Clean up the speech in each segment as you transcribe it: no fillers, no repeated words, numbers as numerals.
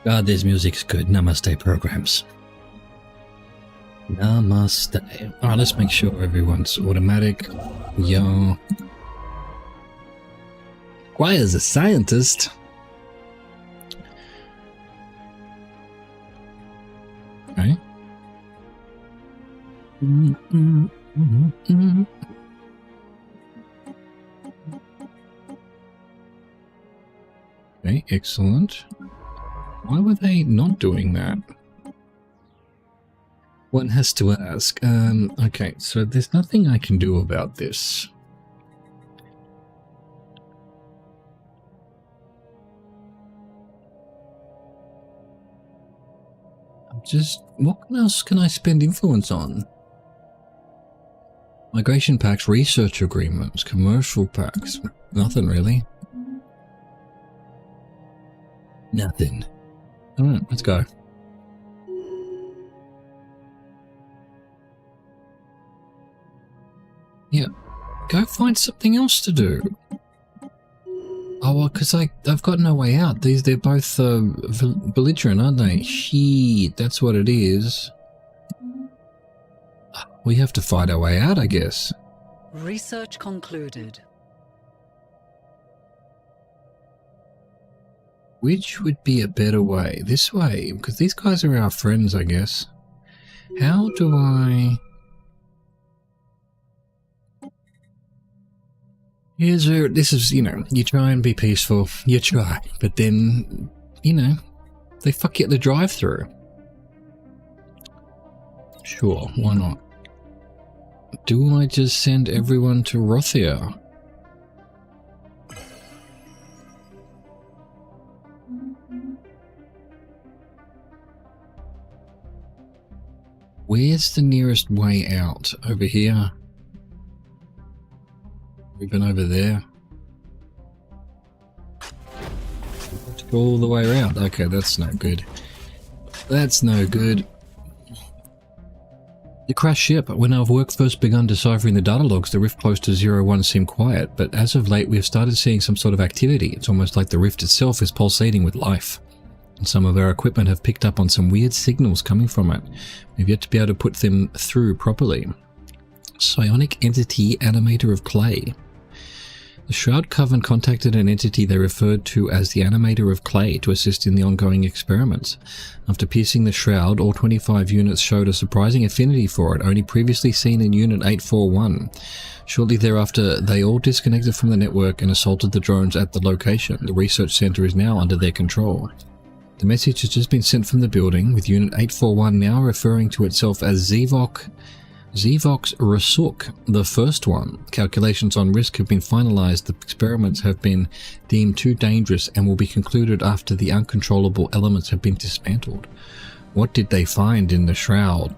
God, this music's good. Namaste programs. Namaste. Alright, let's make sure everyone's automatic. Yo. Why is a scientist? Okay. Okay, excellent. Why were they not doing that? One has to ask. Okay, so there's nothing I can do about this. What else can I spend influence on? Migration packs, research agreements, commercial packs. Nothing really. Nothing. Alright, let's go. Yeah, go find something else to do. Oh, well, because I've got no way out. They're both belligerent, aren't they? Shit, that's what it is. We have to fight our way out, I guess. Research concluded. Which would be a better way? This way, because these guys are our friends, I guess. How do I... This is, you know, you try and be peaceful, you try, but then, you know, they fuck you at the drive-thru. Sure, why not? Do I just send everyone to Rothia? Where's the nearest way out? Over here? We've been over there. Let's go all the way around. Okay, that's no good. That's no good. The crashed ship. When our work first begun deciphering the data logs, the rift close to 01 seemed quiet, but as of late we have started seeing some sort of activity. It's almost like the rift itself is pulsating with life. And some of our equipment have picked up on some weird signals coming from it. We've yet to be able to put them through properly. Psionic entity animator of clay. The Shroud Coven contacted an entity they referred to as the Animator of Clay to assist in the ongoing experiments. After piercing the Shroud, all 25 units showed a surprising affinity for it, only previously seen in Unit 841. Shortly thereafter, they all disconnected from the network and assaulted the drones at the location. The research center is now under their control. The message has just been sent from the building, with Unit 841 now referring to itself as Zvox Rasuk, the first one. Calculations on risk have been finalized. The experiments have been deemed too dangerous and will be concluded after the uncontrollable elements have been dismantled. What did they find in the Shroud?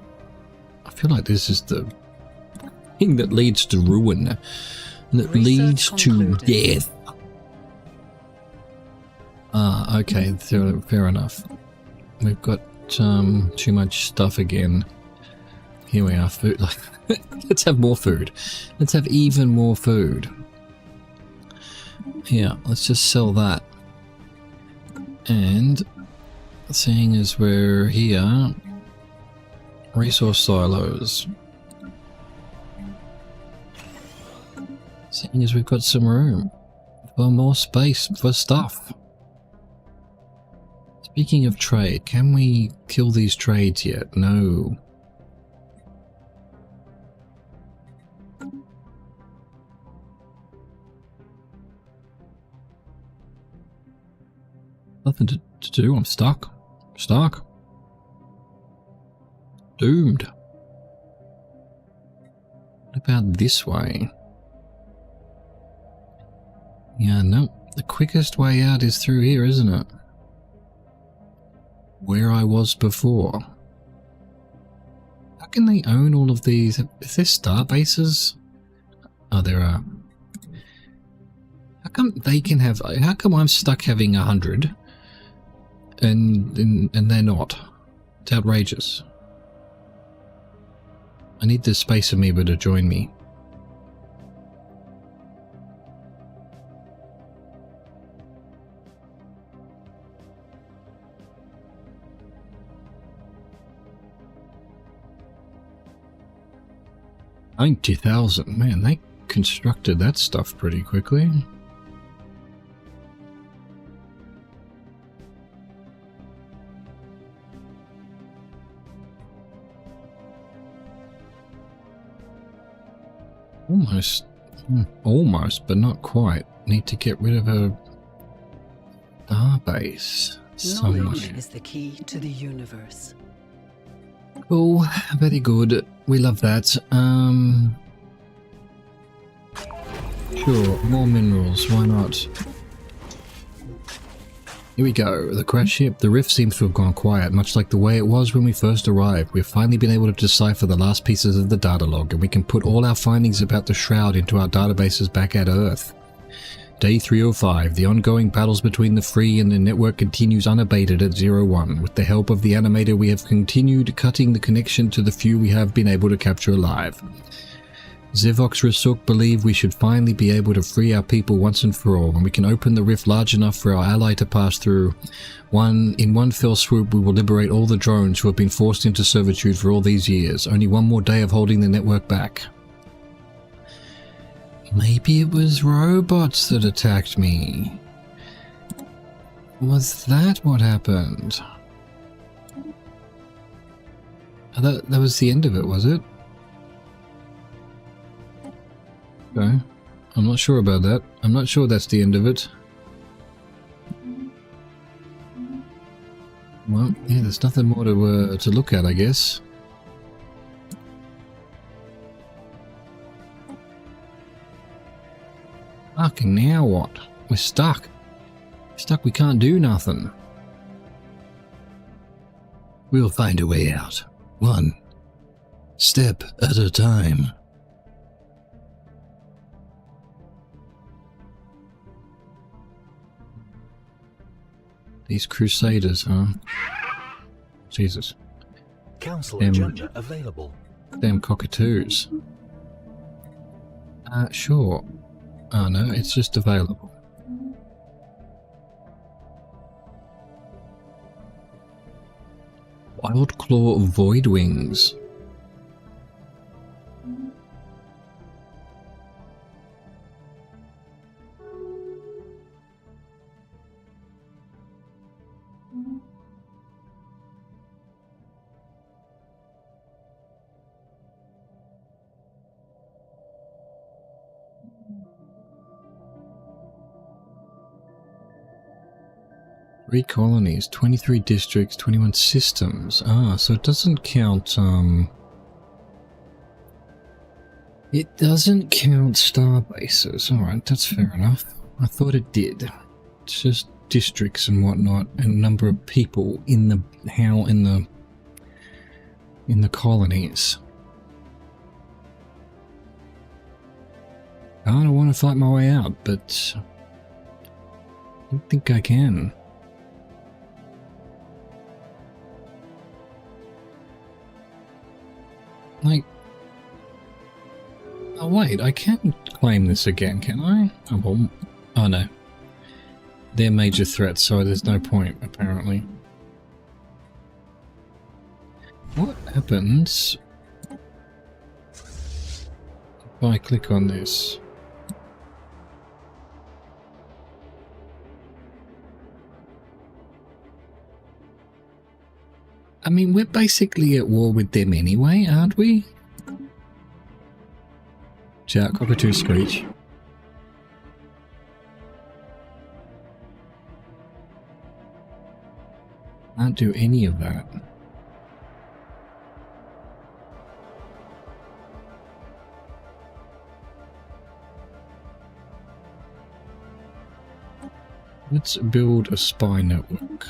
I feel like this is the thing that leads to ruin, that leads to death. Ah, okay, fair enough. We've got too much stuff again. Here we are, food. Like, let's have more food. Let's have even more food. Here, let's just sell that. And seeing as we're here, resource silos. Seeing as we've got some room for more space for stuff. Speaking of trade, can we kill these trades yet? No. Nothing to do. I'm stuck. Stuck. Doomed. What about this way? Yeah, no. The quickest way out is through here, isn't it? Where I was before. How can they own all of these? Is there star bases? Oh, there are. How come they can have... How come I'm stuck having 100? And they're not. It's outrageous. I need the space amoeba to join me. 90,000. Man, they constructed that stuff pretty quickly. Almost, but not quite. Need to get rid of a starbase somewhere. Knowledge is the key to the universe. Cool, very good. We love that. Sure, more minerals, why not? Here we go, the crash ship. The rift seems to have gone quiet, much like the way it was when we first arrived. We've finally been able to decipher the last pieces of the data log, and we can put all our findings about the Shroud into our databases back at Earth. Day 305, the ongoing battles between the Free and the network continues unabated at 01. With the help of the animator, we have continued cutting the connection to the few we have been able to capture alive. Zevox Rasuk believe we should finally be able to free our people once and for all, and we can open the rift large enough for our ally to pass through. In one fell swoop, we will liberate all the drones who have been forced into servitude for all these years. Only one more day of holding the network back. Maybe it was robots that attacked me. Was that what happened? That was the end of it, was it? Okay. I'm not sure about that. I'm not sure that's the end of it. Well, yeah, there's nothing more to look at, I guess. Fucking now what? We're stuck. Stuck, we can't do nothing. We'll find a way out. One step at a time. These Crusaders, huh? Jesus. Council agenda available. Damn cockatoos. Sure. Oh no, it's just available. Wild Claw Void Wings. Three colonies, 23 districts, 21 systems. Ah, so it doesn't count, it doesn't count star bases. Alright, that's fair enough. I thought it did. It's just districts and whatnot, and number of people in the, in the colonies. I don't want to fight my way out, but I don't think I can. Like, oh wait, I can claim this again, can I? Oh, well, oh no. They're major threats, so there's no point, apparently. What happens if I click on this? I mean, we're basically at war with them anyway, aren't we? Shout, cockatoo screech. Can't do any of that. Let's build a spy network.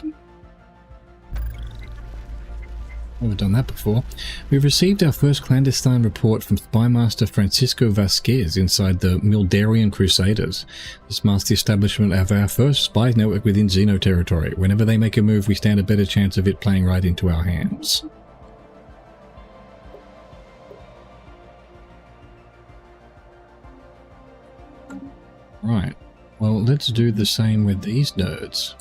Never done that before. We've received our first clandestine report from Spymaster Francisco Vasquez inside the Mildarian Crusaders. This marks the establishment of our first spy network within Xeno territory. Whenever they make a move, we stand a better chance of it playing right into our hands. Right. Well, let's do the same with these nerds.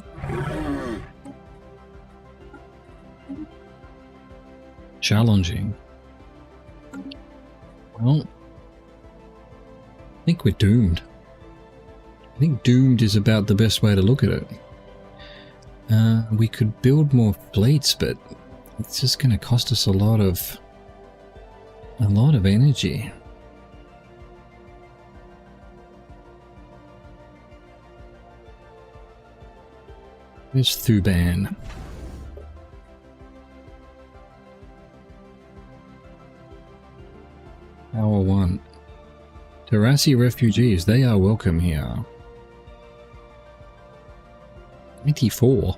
Challenging. Well, think we're doomed. I think doomed is about the best way to look at it. We could build more fleets, but it's just going to cost us a lot of energy. Where's Thuban? Hour 1. Terrassi refugees, they are welcome here. 24.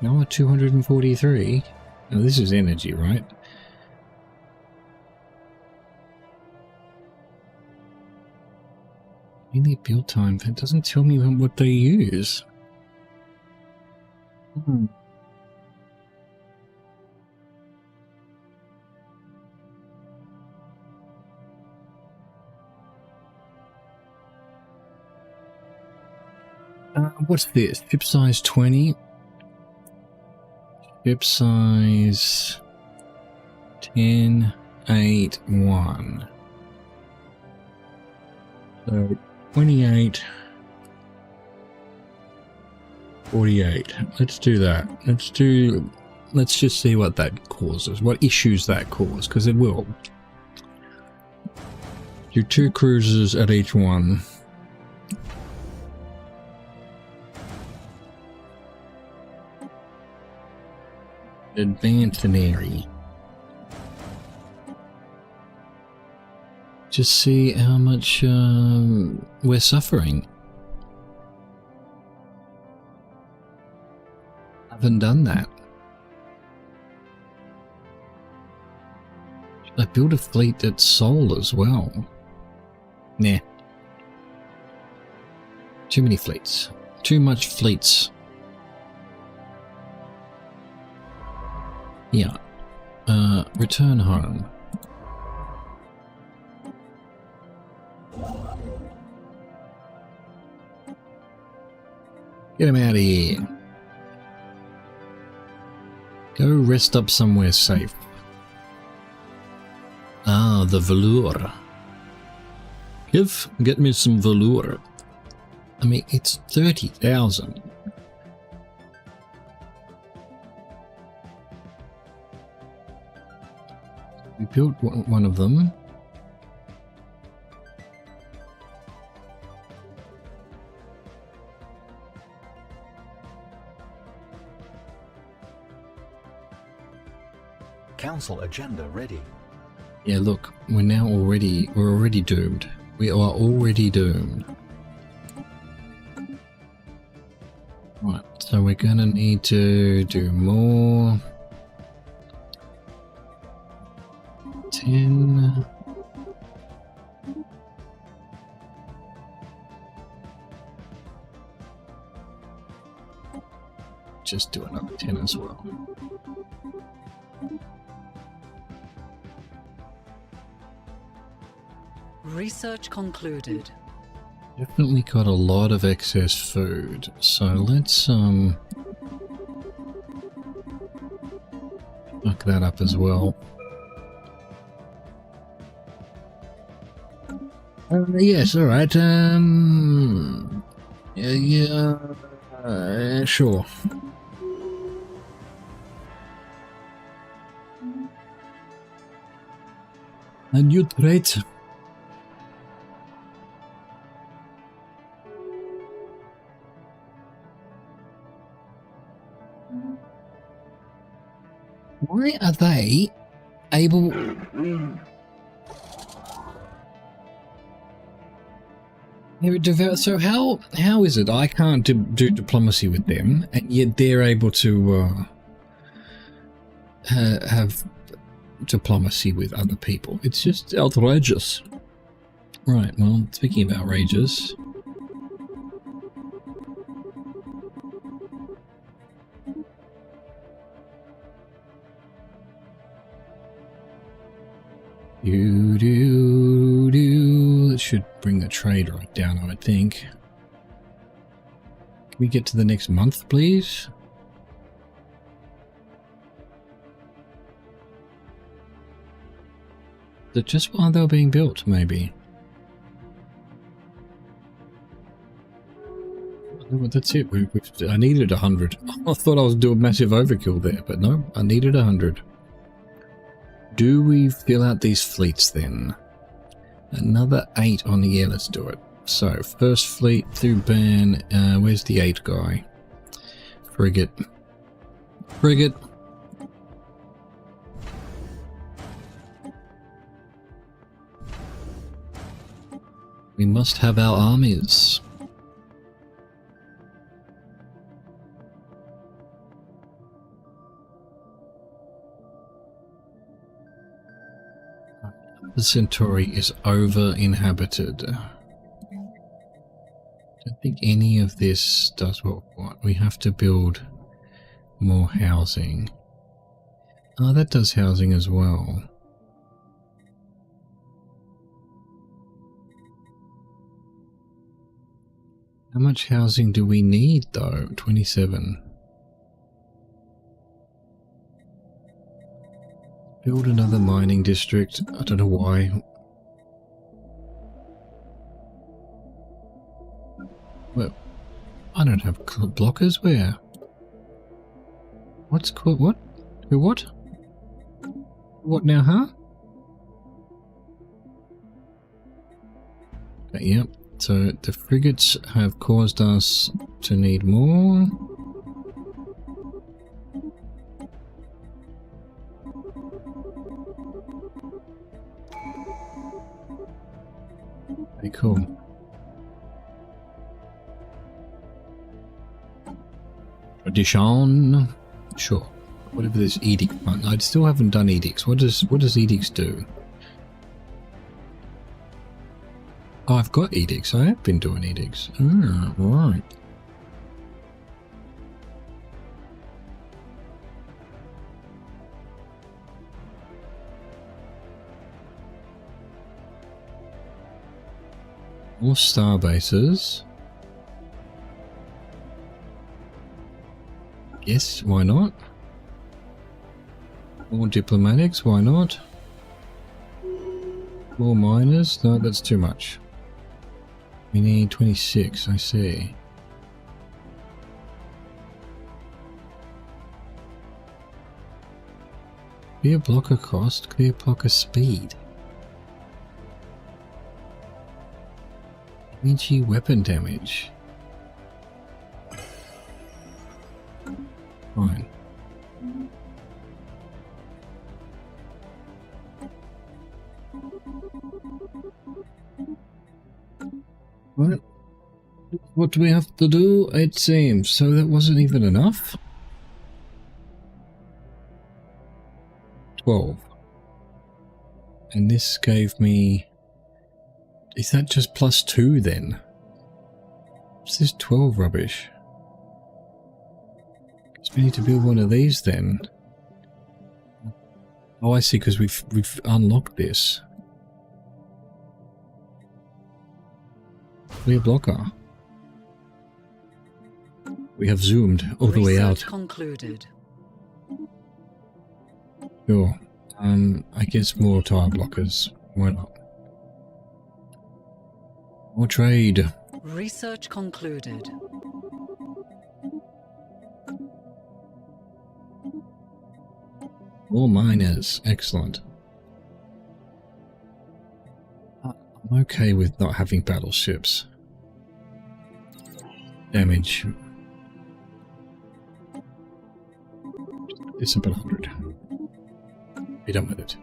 Now 243. Now this is energy, right? Daily build time. That doesn't tell me what they use. What's this? Ship size 20. Ship size 10, 8, 1. So 28, 48. Let's do that. Let's just see what that causes, what issues that cause, because it will. Do 2 cruises at each one. Advancenary. Just see how much we're suffering. Haven't done that. Should I build a fleet at Sol as well? Nah. Too many fleets. Too much fleets. Yeah. Return home. Get him out of here. Go rest up somewhere safe. Ah, the velour. Get me some velour. I mean, it's 30,000. We built one of them. Council agenda ready. Yeah, look, we're already doomed. We are already doomed. Right, so we're gonna need to do more. 10. Just do another 10 as well. Research concluded. Definitely got a lot of excess food, so let's fuck that up as well. Yes, alright, sure. A new trait. Why are they able... So how is it I can't do diplomacy with them, and yet they're able to have diplomacy with other people? It's just outrageous. Right, well, speaking of outrageous... That should bring the trade right down, I would think. Can we get to the next month, please? That just while they were being built, maybe. Well, that's it. I needed 100. I thought I was doing massive overkill there, but no, I needed 100. Do we fill out these fleets then? Another 8 on the air. Let's do it. So, first fleet through ban. Where's the 8 guy? Frigate. Frigate. We must have our armies. The Centauri is over-inhabited. I don't think any of this does what we want. We have to build more housing. Oh, that does housing as well. How much housing do we need though? 27. Build another mining district. I don't know why. Well, I don't have blockers. Where? What's called what? Who what? What now, huh? Okay, yep. So the frigates have caused us to need more. Very cool. Tradition. Sure. Whatever this edict one. I still haven't done edicts. What does edicts do? Oh, I've got edicts. I have been doing edicts. Oh, right. More star bases. Yes, why not? More diplomatics, why not? More miners? No, that's too much. We need 26, I see. Clear blocker cost, clear blocker speed. Energy weapon damage. Fine. What do we have to do? It seems. So that wasn't even enough? 12. And this gave me... Is that just +2 then? What's this 12 rubbish? Guess we need to build one of these then. Oh, I see, because we've unlocked this. Clear blocker. We have zoomed all the way out. Concluded. Sure. I guess more tire blockers. Why not? More trade. Research concluded. More miners. Excellent. I'm okay with not having battleships. Damage. It's about 100. Be done with it.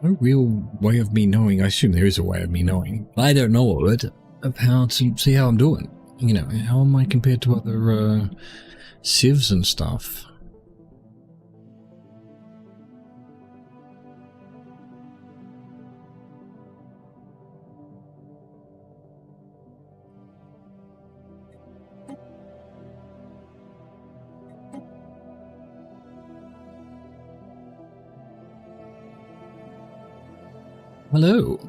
No real way of me knowing. I assume there is a way of me knowing. I don't know of it. Of how to see how I'm doing. You know, how am I compared to other civs and stuff? Hello,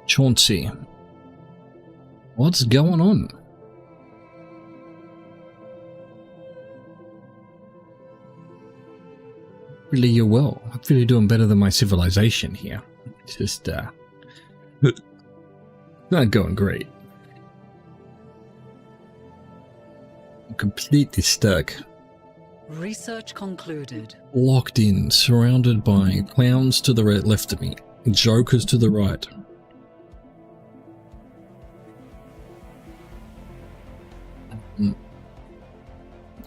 Chauncey. What's going on? Really, you're well. I'm really doing better than my civilization here. It's just, not going great. I'm completely stuck. Research concluded. Locked in, surrounded by clowns to the left of me, jokers to the right.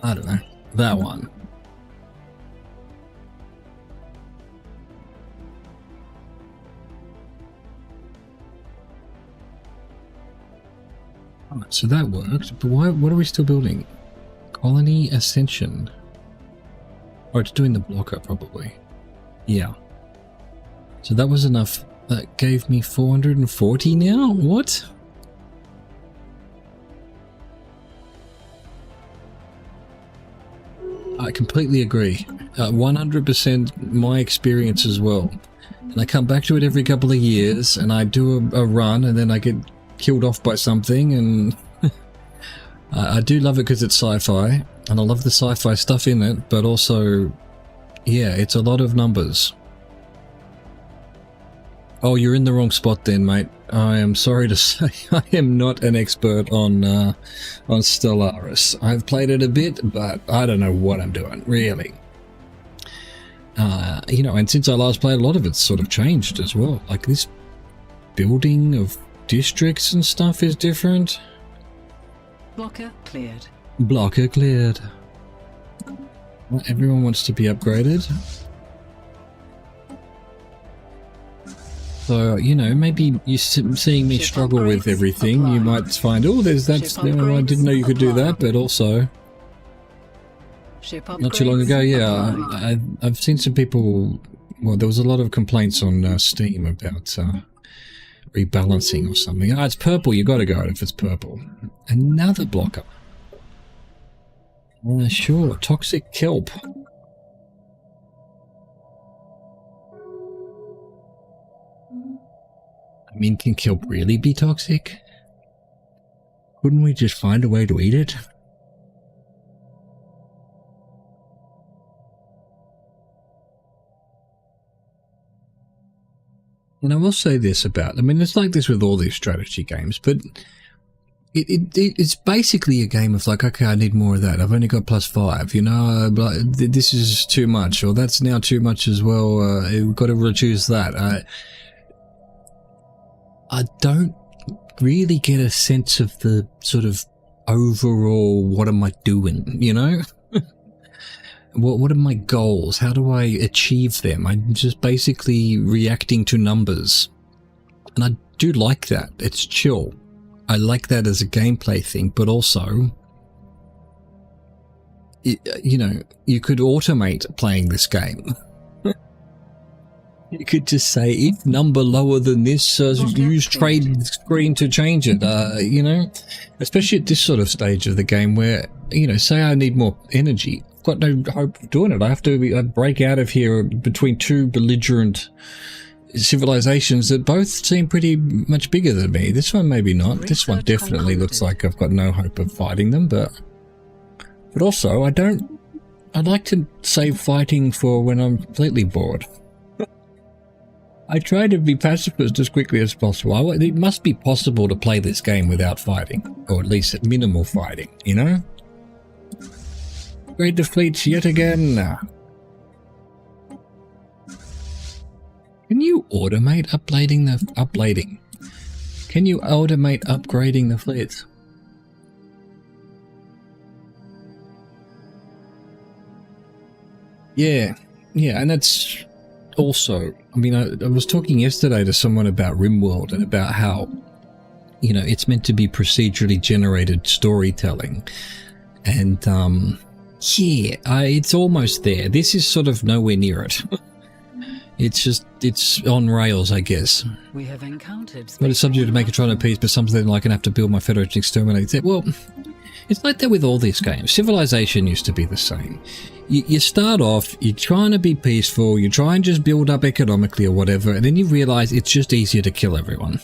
I don't know. That one. Alright, so that worked, but what are we still building? Colony Ascension. Oh, it's doing the blocker, probably. Yeah. So that was enough. That gave me 440 now? What? I completely agree. 100% my experience as well. And I come back to it every couple of years, and I do a run, and then I get killed off by something, and I do love it because it's sci-fi, and I love the sci-fi stuff in it, but also, yeah, it's a lot of numbers. Oh, you're in the wrong spot then, mate. I am sorry to say I am not an expert on Stellaris. I've played it a bit, but I don't know what I'm doing, really. You know, and since I last played, a lot of it's sort of changed as well. Like this building of districts and stuff is different. Blocker cleared. Blocker cleared. Well, everyone wants to be upgraded. So, you know, maybe you seeing me struggle with everything, you might find, oh, there's that, you know, I didn't know you could do that, but also, not too long ago, yeah, I've seen some people, well, there was a lot of complaints on Steam about rebalancing or something. Ah, it's purple, you gotta go if it's purple. Another blocker. Sure, toxic kelp. I mean, can kelp really be toxic? Couldn't we just find a way to eat it? And I will say this about, I mean, it's like this with all these strategy games, but it's basically a game of like, okay, I need more of that. I've only got +5, you know, this is too much, or that's now too much as well. We've got to reduce that. I don't really get a sense of the sort of overall, what am I doing, you know? What are my goals? How do I achieve them? I'm just basically reacting to numbers. And I do like that. It's chill. I like that as a gameplay thing, but also, you know, you could automate playing this game. You could just say, if number lower than this, use trade screen to change it, you know? Especially at this sort of stage of the game where, you know, say I need more energy. I've got no hope of doing it. I have to break out of here between two belligerent civilizations that both seem pretty much bigger than me. This one maybe not. This one definitely looks like I've got no hope of fighting them, but also I'd like to save fighting for when I'm completely bored. I try to be pacifist as quickly as possible. It must be possible to play this game without fighting, or at least at minimal fighting, you know? Upgrade the fleets yet again. Can you automate upgrading? Can you automate upgrading the fleets? Yeah, and that's also, I mean, I was talking yesterday to someone about RimWorld and about how, you know, it's meant to be procedurally generated storytelling. And, yeah, it's almost there. This is sort of nowhere near it. It's on rails, I guess. We have encountered. But it's subject to make a Tron a piece, but something like I have to build my Federation exterminate. Well, it's like that with all these games. Civilization used to be the same. You start off, you're trying to be peaceful, you try and just build up economically or whatever, and then you realize it's just easier to kill everyone.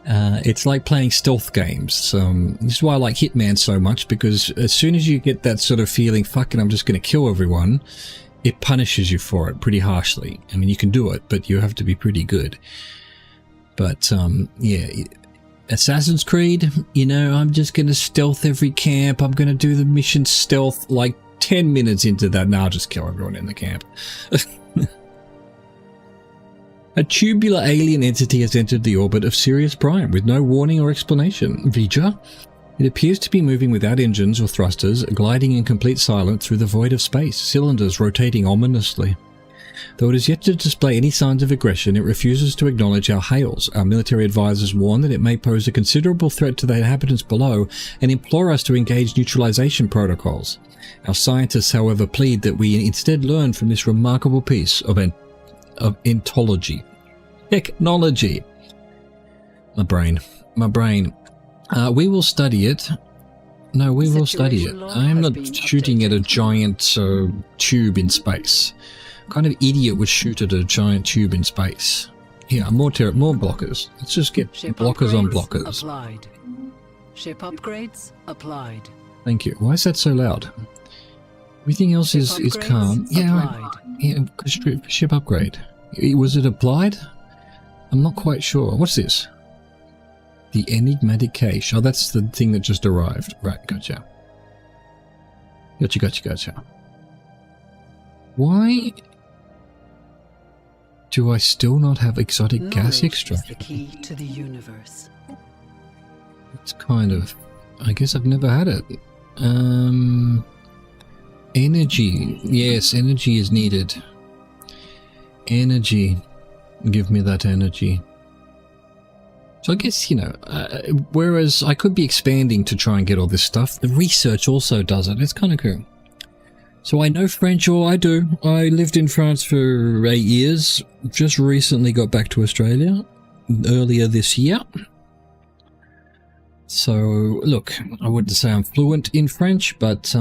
It's like playing stealth games. This is why I like Hitman so much, because as soon as you get that sort of feeling, fucking I'm just going to kill everyone, it punishes you for it pretty harshly. I mean, you can do it, but you have to be pretty good. But, yeah, Assassin's Creed, you know, I'm just going to stealth every camp. I'm going to do the mission stealth, like 10 minutes into that. Now I'll just kill everyone in the camp. A tubular alien entity has entered the orbit of Sirius Prime with no warning or explanation. Vija? It appears to be moving without engines or thrusters, gliding in complete silence through the void of space, cylinders rotating ominously. Though it is yet to display any signs of aggression, it refuses to acknowledge our hails. Our military advisors warn that it may pose a considerable threat to the inhabitants below and implore us to engage neutralization protocols. Our scientists, however, plead that we instead learn from this remarkable piece of entology. Technology. My brain. We will study it. No, we will study it. I am not shooting at a giant tube in space. What kind of idiot would shoot at a giant tube in space? Yeah, more blockers. Let's just get Ship blockers on upgrades blockers. Applied. Ship upgrades applied. Thank you. Why is that so loud? Everything else Ship is upgrades calm. Yeah, applied. ship upgrade. Was it applied? I'm not quite sure. What's this? The enigmatic cache. Oh, that's the thing that just arrived. Right, gotcha. Gotcha. Why do I still not have exotic gas Knowledge extraction? is the key to the universe. It's kind of... I guess I've never had it. Energy. Yes, energy is needed. Energy. Give me that energy. So I guess, you know, whereas I could be expanding to try and get all this stuff, the research also does it. It's kind of cool. So I know French, or I do. I lived in France for 8 years. Just recently got back to Australia earlier this year. So, look, I wouldn't say I'm fluent in French, but,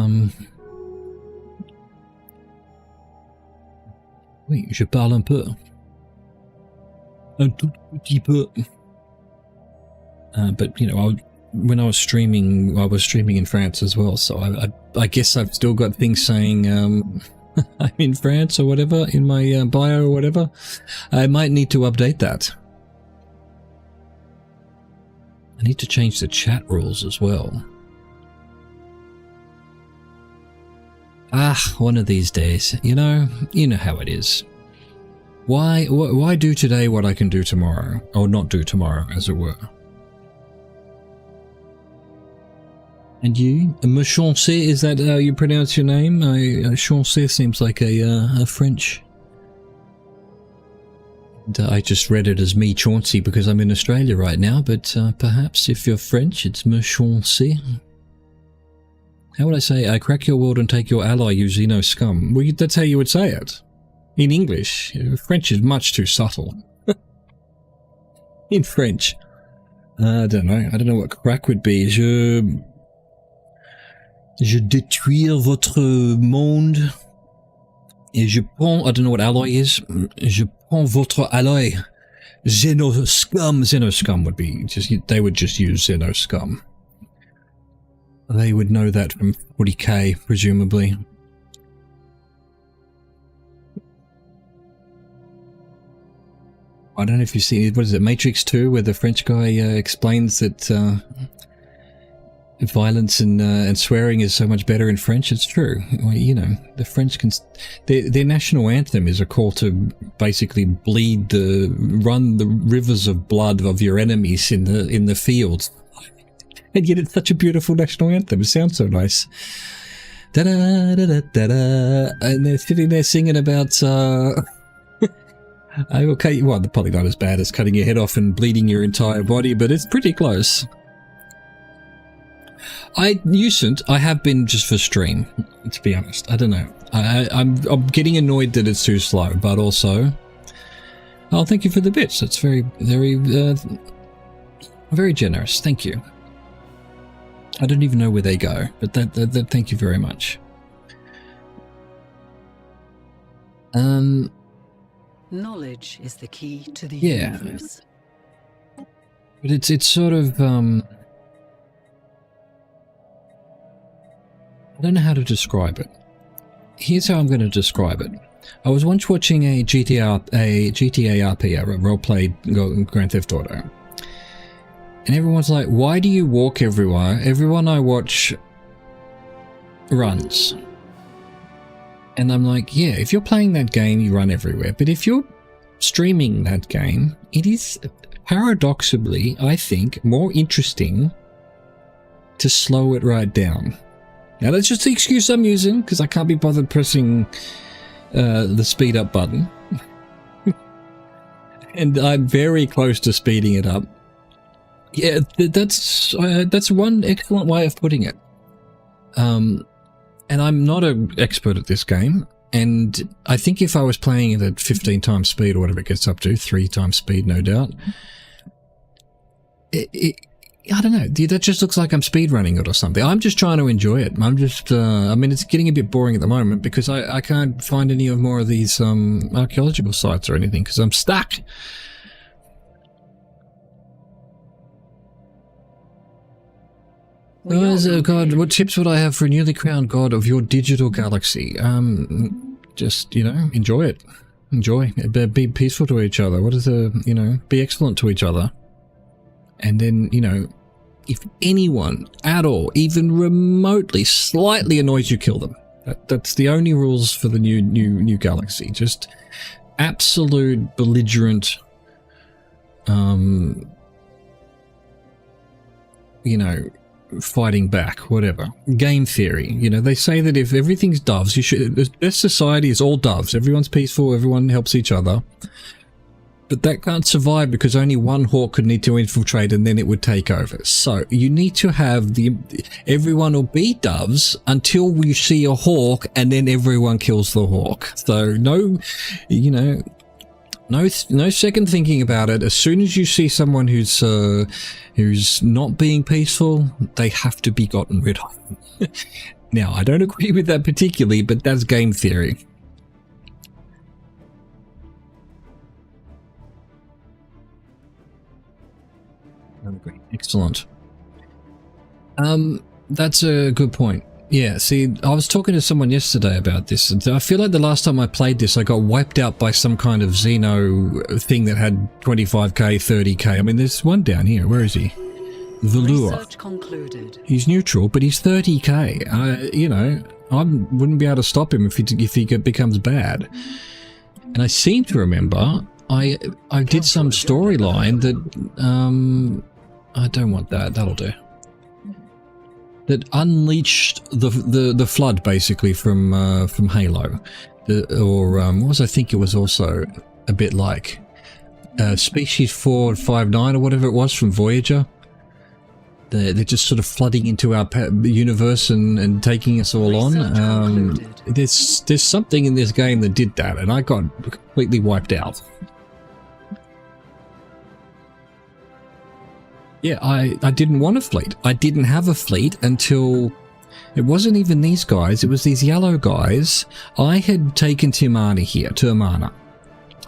oui, je parle un peu. Un tout petit peu. But, you know, when I was streaming in France as well, so I guess I've still got things saying, I'm in France or whatever, in my bio or whatever. I might need to update that. I need to change the chat rules as well. One of these days, you know how it is. Why do today what I can do tomorrow, or not do tomorrow, as it were? And you, Chancé, is that how you pronounce your name? Chancé seems like a French. I just read it as me Chauncey because I'm in Australia right now, but perhaps if you're French, it's me Chancé. How would I say, I crack your world and take your ally, you Xeno scum? Well, that's how you would say it. In English. French is much too subtle. In French. I don't know what crack would be. Je détruire votre monde. Et je prends, I don't know what alloy is. Je prends votre alloy. Xeno scum. Xeno scum would be they would just use Xeno scum. They would know that from 40k, presumably. I don't know if you've seen, what is it, Matrix 2, where the French guy explains that violence and swearing is so much better in French. It's true. Well, you know, the French can... Their national anthem is a call to basically run the rivers of blood of your enemies in the fields. And yet it's such a beautiful national anthem. It sounds so nice. Da-da-da-da-da-da. And they're sitting there singing about... okay, well, they're probably not as bad as cutting your head off and bleeding your entire body, but it's pretty close. I have been just for stream, to be honest. I don't know. I'm getting annoyed that it's too slow, but also... Oh, thank you for the bits. That's very, very, very generous. Thank you. I don't even know where they go, but that thank you very much. Knowledge is the key to the universe. But it's sort of, I don't know how to describe it. Here's how I'm going to describe it. I was once watching a GTA RP, a role-played Grand Theft Auto. And everyone's like, why do you walk everywhere? Everyone I watch runs. And I'm like, yeah, if you're playing that game, you run everywhere. But if you're streaming that game, it is paradoxically, I think, more interesting to slow it right down. Now, that's just the excuse I'm using, because I can't be bothered pressing the speed up button. And I'm very close to speeding it up. Yeah, that's one excellent way of putting it. And I'm not an expert at this game, and I think if I was playing it at 15 times speed or whatever it gets up to, 3 times speed, no doubt, I don't know, that just looks like I'm speedrunning it or something. I'm just trying to enjoy it. I'm just, I mean, it's getting a bit boring at the moment because I can't find any of more of these archaeological sites or anything because I'm stuck. God, what tips would I have for a newly crowned god of your digital galaxy? Just, enjoy it. Enjoy. Be peaceful to each other. What is be excellent to each other. And then, if anyone at all, even remotely, slightly annoys you, kill them. That's the only rules for the new galaxy. Just absolute belligerent, fighting back, whatever. Game theory. They say that if everything's doves, this society is all doves. Everyone's peaceful, everyone helps each other. But that can't survive because only one hawk could need to infiltrate and then it would take over. So you need to have everyone will be doves until we see a hawk and then everyone kills the hawk. So no second thinking about it. As soon as you see someone who's not being peaceful, they have to be gotten rid of. Now, I don't agree with that particularly, but that's game theory. Excellent. That's a good point. Yeah, see, I was talking to someone yesterday about this, and I feel like the last time I played this, I got wiped out by some kind of Xeno thing that had 25k, 30k. I mean, there's one down here. Where is he? Velour. Research concluded. He's neutral, but he's 30k. I wouldn't be able to stop him if he becomes bad. And I seem to remember I did some storyline that I don't want that. That'll do. That unleashed the flood basically from Halo, what was I think it was also a bit like Species 459 or whatever it was from Voyager. They're just sort of flooding into our universe and taking us all on. There's something in this game that did that, and I got completely wiped out. Yeah, I didn't want a fleet. I didn't have a fleet until... It wasn't even these guys, it was these yellow guys. I had taken Timana,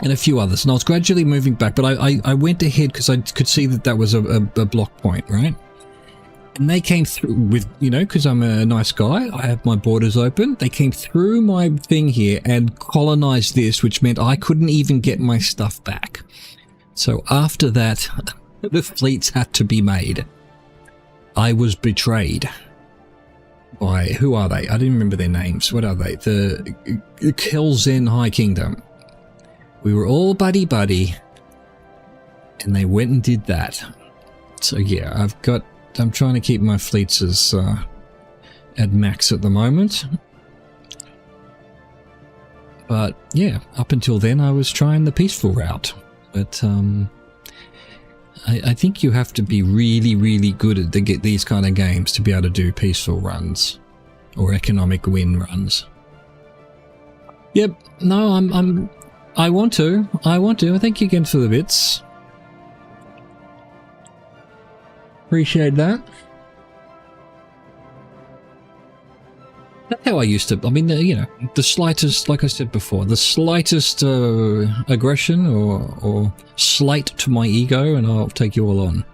and a few others, and I was gradually moving back, but I went ahead because I could see that was a block point, right? And they came through with, because I'm a nice guy, I have my borders open. They came through my thing here and colonized this, which meant I couldn't even get my stuff back. So after that... The fleets had to be made. I was betrayed by, who are they? I didn't remember their names. What are they? The Kelzen High Kingdom. We were all buddy-buddy, and they went and did that. So yeah, I'm trying to keep my fleets as at max at the moment. But yeah, up until then I was trying the peaceful route. But I think you have to be really, really good at these kind of games to be able to do peaceful runs or economic win runs. Yep. No, I want to. Thank you again for the bits. Appreciate that. That's how I used to. I mean, the slightest, like I said before, the slightest aggression or slight to my ego, and I'll take you all on.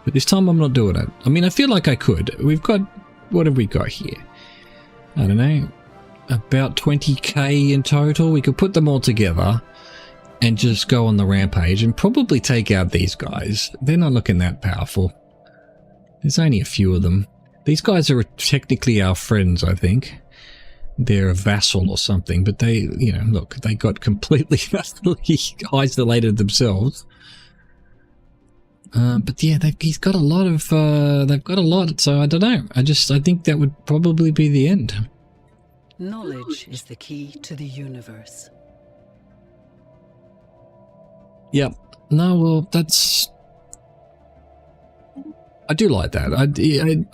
But this time I'm not doing it. I mean, I feel like I could. We've got... What have we got here? I don't know. About 20k in total. We could put them all together and just go on the rampage and probably take out these guys. They're not looking that powerful. There's only a few of them. These guys are technically our friends, I think. They're a vassal or something, but they, you know, look, they got completely isolated themselves. But yeah, he's got a lot of, they've got a lot, so I don't know. I think that would probably be the end. Knowledge is the key to the universe. Yep. No, well, that's... I do like that.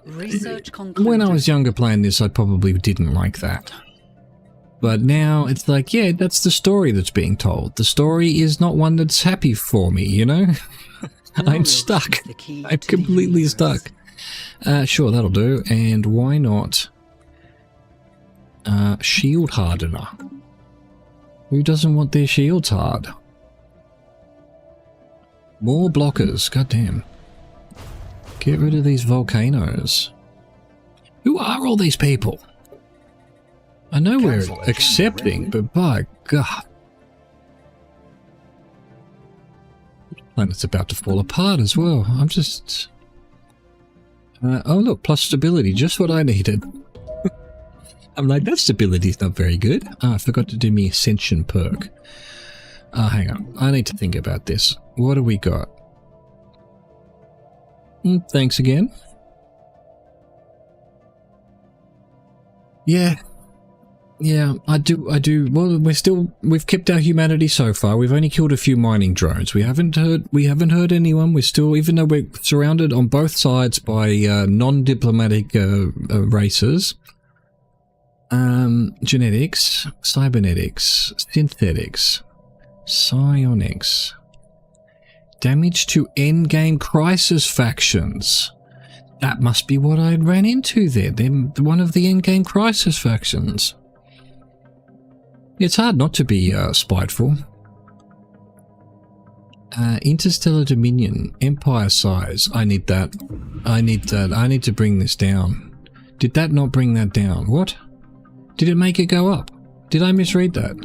Research concluded. When I was younger playing this, I probably didn't like that. But now it's like, yeah, that's the story that's being told. The story is not one that's happy for me, you know? I'm stuck. I'm completely stuck. Sure, that'll do. And why not shield hardener? Who doesn't want their shields hard? More blockers, goddamn. Get rid of these volcanoes. Who are all these people? I know we're accepting, but by God. The planet's about to fall apart as well. I'm just... oh look, plus stability, just what I needed. I'm like, that stability's not very good. I forgot to do me Ascension perk. Hang on, I need to think about this. What do we got? Thanks again. Yeah, I do. Well, we've kept our humanity so far. We've only killed a few mining drones. We haven't hurt anyone. We're still, even though we're surrounded on both sides by non-diplomatic races. Genetics, cybernetics, synthetics, psionics. Damage to endgame crisis factions. That must be what I ran into there. They're one of the endgame crisis factions. It's hard not to be spiteful. Interstellar Dominion, Empire size. I need that. I need that. I need to bring this down. Did that not bring that down? What? Did it make it go up? Did I misread that?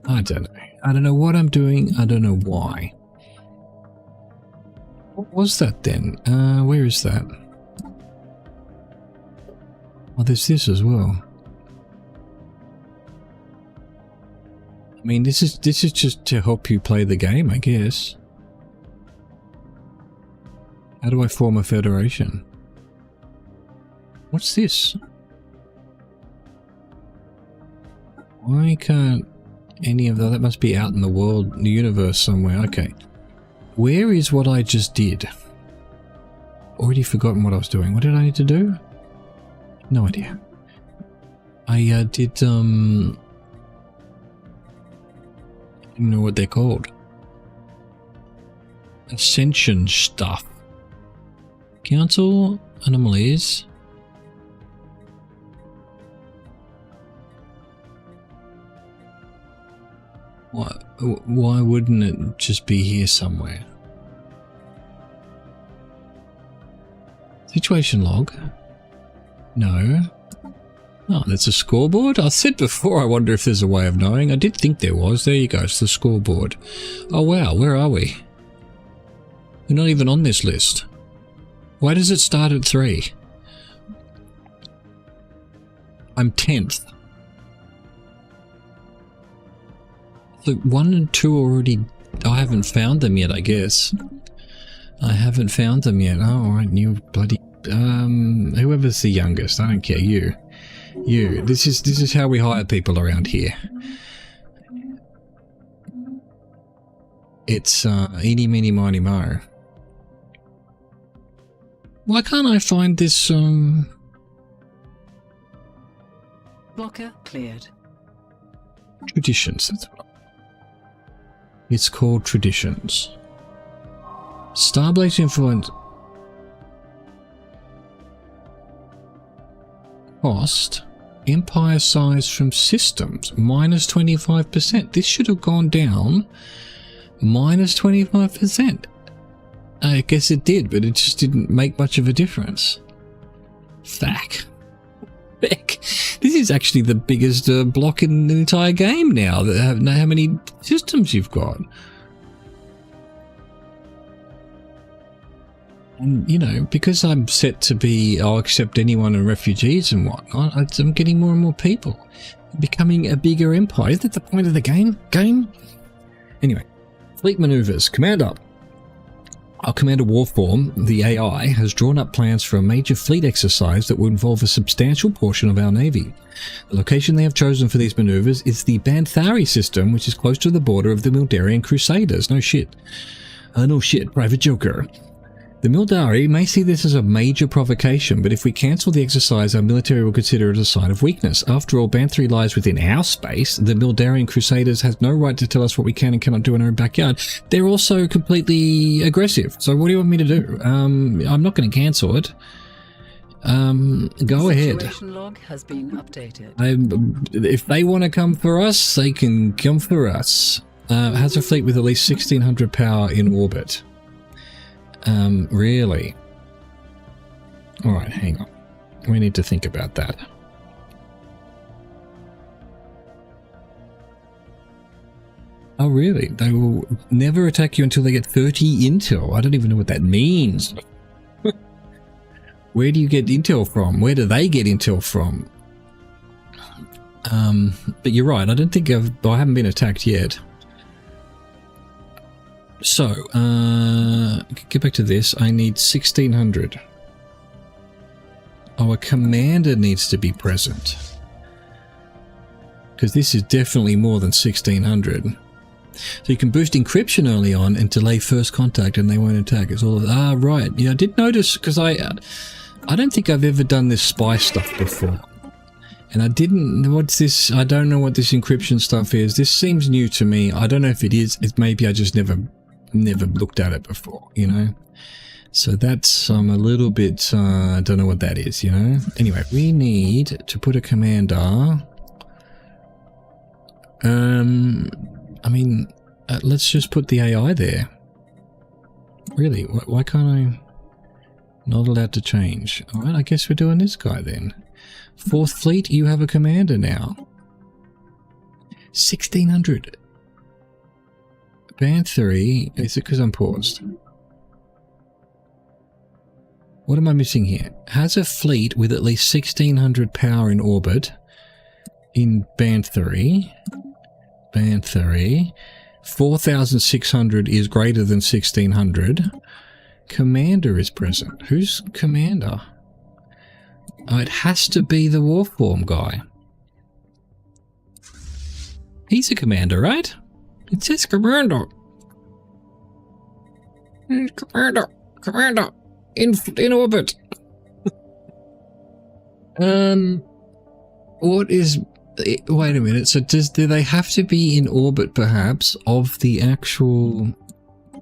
I don't know. I don't know what I'm doing. I don't know why. What was that then? Where is that? Oh, there's this as well. I mean, this is just to help you play the game, I guess. How do I form a federation? What's this? Why can't any of that must be out in the world, the universe somewhere. Okay. Where is what I just did? Already forgotten what I was doing. What did I need to do? No idea. I did, I don't know what they're called. Ascension stuff. Council anomalies. Why wouldn't it just be here somewhere? Situation log? No. Oh, that's a scoreboard? I said before I wonder if there's a way of knowing. I did think there was. There you go, it's the scoreboard. Oh wow, where are we? We're not even on this list. Why does it start at 3? I'm 10th. Look, 1 and 2 already... I haven't found them yet, I guess. I haven't found them yet. Oh, alright, you bloody... whoever's the youngest, I don't care. You. This is how we hire people around here. It's, eeny, meeny, miny, mo. Why can't I find this, Blocker cleared. Traditions, that's what it's called, traditions. Starblaze influence. Cost. Empire size from systems. Minus 25%. This should have gone down. Minus 25%. I guess it did, but it just didn't make much of a difference. Fuck. Heck, this is actually the biggest block in the entire game now. That have how many systems you've got. And, you know, because I'm set to be, I'll accept anyone and refugees and whatnot, I'm getting more and more people. Becoming a bigger empire. Isn't that the point of the game? Anyway, fleet maneuvers. Command up. Our Commander Warform, the AI, has drawn up plans for a major fleet exercise that will involve a substantial portion of our navy. The location they have chosen for these maneuvers is the Banthari system, which is close to the border of the Mildarian Crusaders. No shit. No shit, Private Joker. The Mildari may see this as a major provocation, but if we cancel the exercise, our military will consider it a sign of weakness. After all, Banthari lies within our space. The Mildarian Crusaders has no right to tell us what we can and cannot do in our own backyard. They're also completely aggressive. So what do you want me to do? I'm not going to cancel it. Go ahead. Situation log has been updated. If they want to come for us, they can come for us. Has a fleet with at least 1600 power in orbit. Really? Alright, hang on. We need to think about that. Oh, really? They will never attack you until they get 30 intel. I don't even know what that means. Where do you get intel from? Where do they get intel from? But you're right. I don't think I haven't been attacked yet. So, get back to this. I need 1600. Oh, a commander needs to be present. Because this is definitely more than 1600. So you can boost encryption early on and delay first contact and they won't attack. It's all, right. Yeah, I did notice, because I don't think I've ever done this spy stuff before. And I didn't, what's this? I don't know what this encryption stuff is. This seems new to me. I don't know if it is. Maybe I just never looked at it before, you know? So that's, I'm a little bit, I don't know what that is, you know? Anyway, we need to put a commander. I mean, let's just put the AI there. Really? Why can't I? Not allowed to change. Alright, I guess we're doing this guy then. 4th Fleet, you have a commander now. 1600. Band 3, is it because I'm paused? What am I missing here? Has a fleet with at least 1600 power in orbit in Band 3. Band 3. 4600 is greater than 1600. Commander is present. Who's commander? Oh, it has to be the Warform guy. He's a commander, right? It says commander. Commander. In orbit. What is... Wait a minute. So do they have to be in orbit, perhaps, of the actual...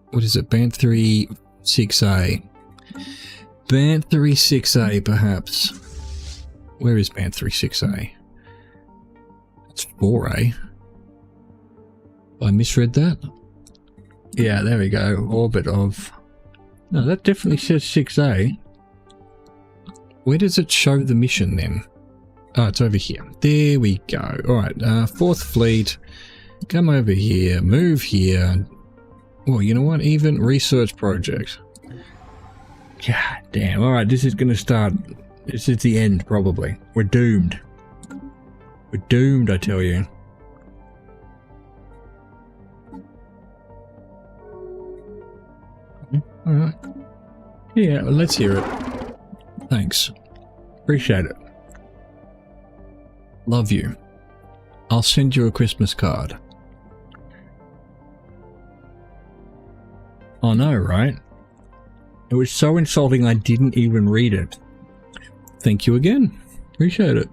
What is it? Band 3 6A. Band 3 6A, perhaps. Where is Band 3 6A? It's 4A. I misread that? Yeah, there we go. Orbit of... No, that definitely says 6A. Where does it show the mission then? Oh, it's over here. There we go. Alright, 4th Fleet. Come over here. Move here. Well, you know what? Even research project. God damn. Alright, this is going to start... This is the end, probably. We're doomed. We're doomed, I tell you. Alright. Yeah, well, let's hear it. Thanks. Appreciate it. Love you. I'll send you a Christmas card. I know, right? It was so insulting I didn't even read it. Thank you again. Appreciate it.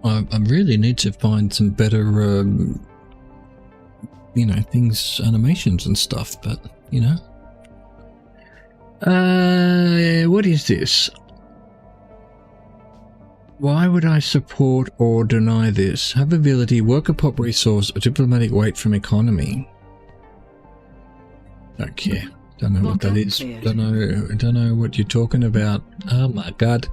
I really need to find some better, you know, things, animations and stuff, but, you know. What is this? Why would I support or deny this? Have ability, worker pop resource, or diplomatic weight from economy. Don't care. Don't know what that Locker is. cleared. Don't know what you're talking about. Oh my god.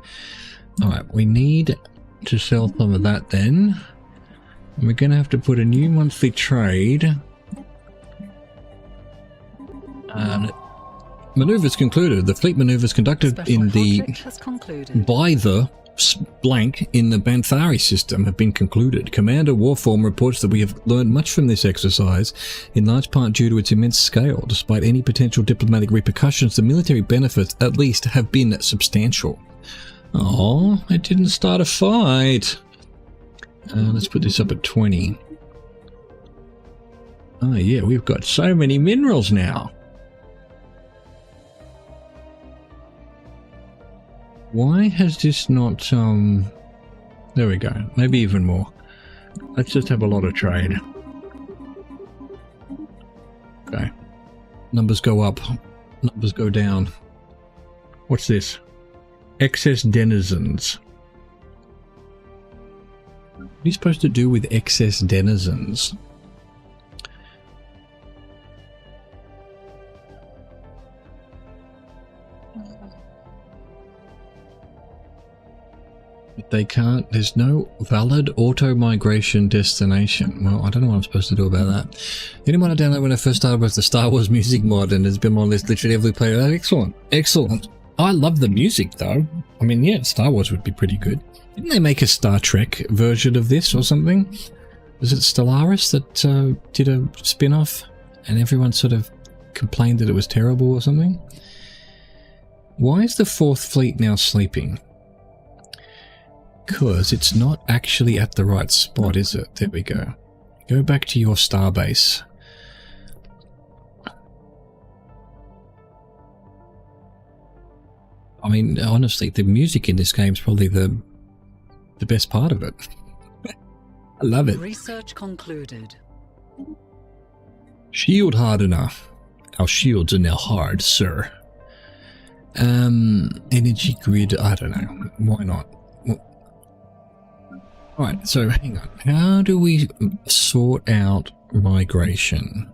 Alright, we need to sell some of that then. And we're gonna have to put a new monthly trade. Maneuvers concluded. The fleet maneuvers conducted Special in the project has concluded. by the blank in the Banthari system have been concluded. Commander Warform reports that we have learned much from this exercise, in large part due to its immense scale. Despite any potential diplomatic repercussions, the military benefits, at least, have been substantial. Oh, it didn't start a fight. Let's put this up at 20. Oh yeah, we've got so many minerals now. Why has this not, there we go, maybe even more. Let's just have a lot of trade. Okay. Numbers go up, numbers go down. What's this? Excess denizens. What are you supposed to do with excess denizens? They can't, there's no valid auto-migration destination. Well, I don't know what I'm supposed to do about that. The only one I downloaded when I first started was the Star Wars music mod, and it's been on list literally every player. Excellent, excellent. I love the music though. I mean, yeah, Star Wars would be pretty good. Didn't they make a Star Trek version of this or something? Was it Stellaris that did a spin-off and everyone sort of complained that it was terrible or something? Why is the 4th Fleet now sleeping? Because it's not actually at the right spot, is it? There we go. Go back to your starbase. I mean, honestly, the music in this game is probably the best part of it. I love it. Research concluded. Shield hardener. Our shields are now hard, sir. Energy grid, I don't know. Why not? Alright, so hang on. How do we sort out migration?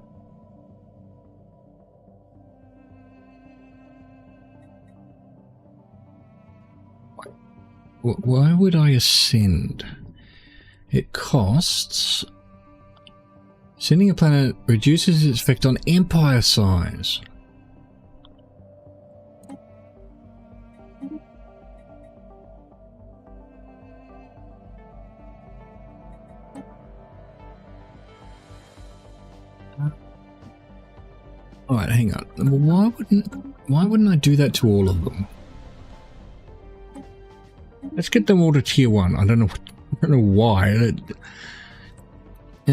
Why would I ascend? It costs... Sending a planet reduces its effect on empire size. Alright, hang on. Well, why wouldn't I do that to all of them? Let's get them all to tier 1. I don't know why.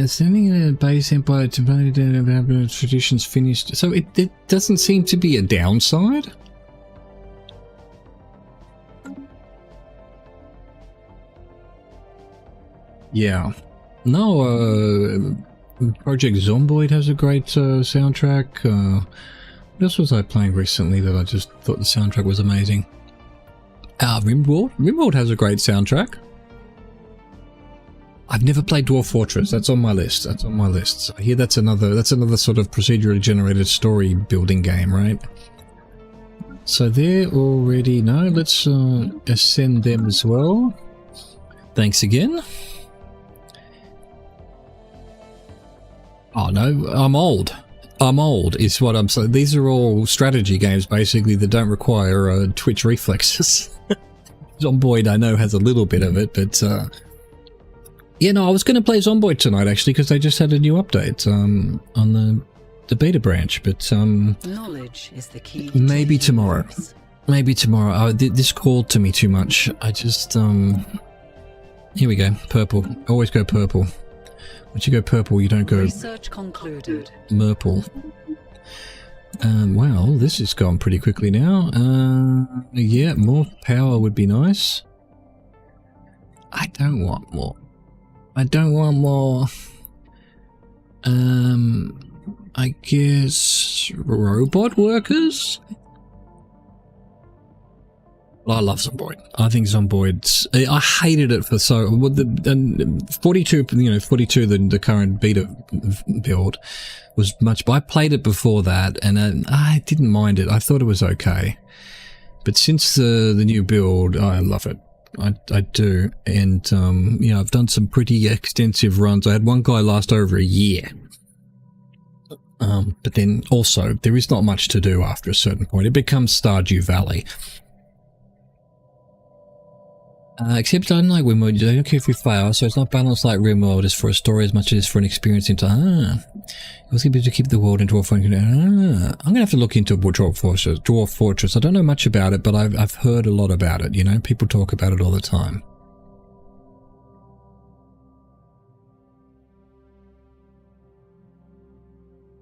Sending a base empire to traditions finished. So it doesn't seem to be a downside. Yeah. No, Project Zomboid has a great soundtrack. What else was I playing recently that I just thought the soundtrack was amazing? Rimworld? Rimworld has a great soundtrack. I've never played Dwarf Fortress. That's on my list. That's on my list. So I hear that's another sort of procedurally generated story building game, right? So they're already... No, let's ascend them as well. Thanks again. Oh no, I'm old. I'm old is what I'm saying. These are all strategy games basically that don't require twitch reflexes. Zomboid I know has a little bit of it, but yeah, no, I was going to play Zomboid tonight actually because they just had a new update on the beta branch, but Knowledge is the key. maybe tomorrow. Maybe tomorrow. Oh, this called to me too much. I just here we go. Purple. Always go purple. Once you go purple, you don't go Research concluded. Merple. Well, this has gone pretty quickly now. Yeah, more power would be nice. I don't want more. I don't want more. I guess robot workers? I love Zomboid. I think Zomboid's... I hated it for so... Well, the 42, 42, the current beta build was much... I played it before that, and I didn't mind it. I thought it was okay. But since the new build, I love it. I do. And, I've done some pretty extensive runs. I had one guy last over a year. But then also, there is not much to do after a certain point. It becomes Stardew Valley. Except unlike Rimworld, you don't care if you fail, so it's not balanced like Rimworld. It's for a story as much as it's for an experience into, it was going to be to keep the world into a fun, I'm going to have to look into Dwarf Fortress. I don't know much about it, but I've heard a lot about it, people talk about it all the time.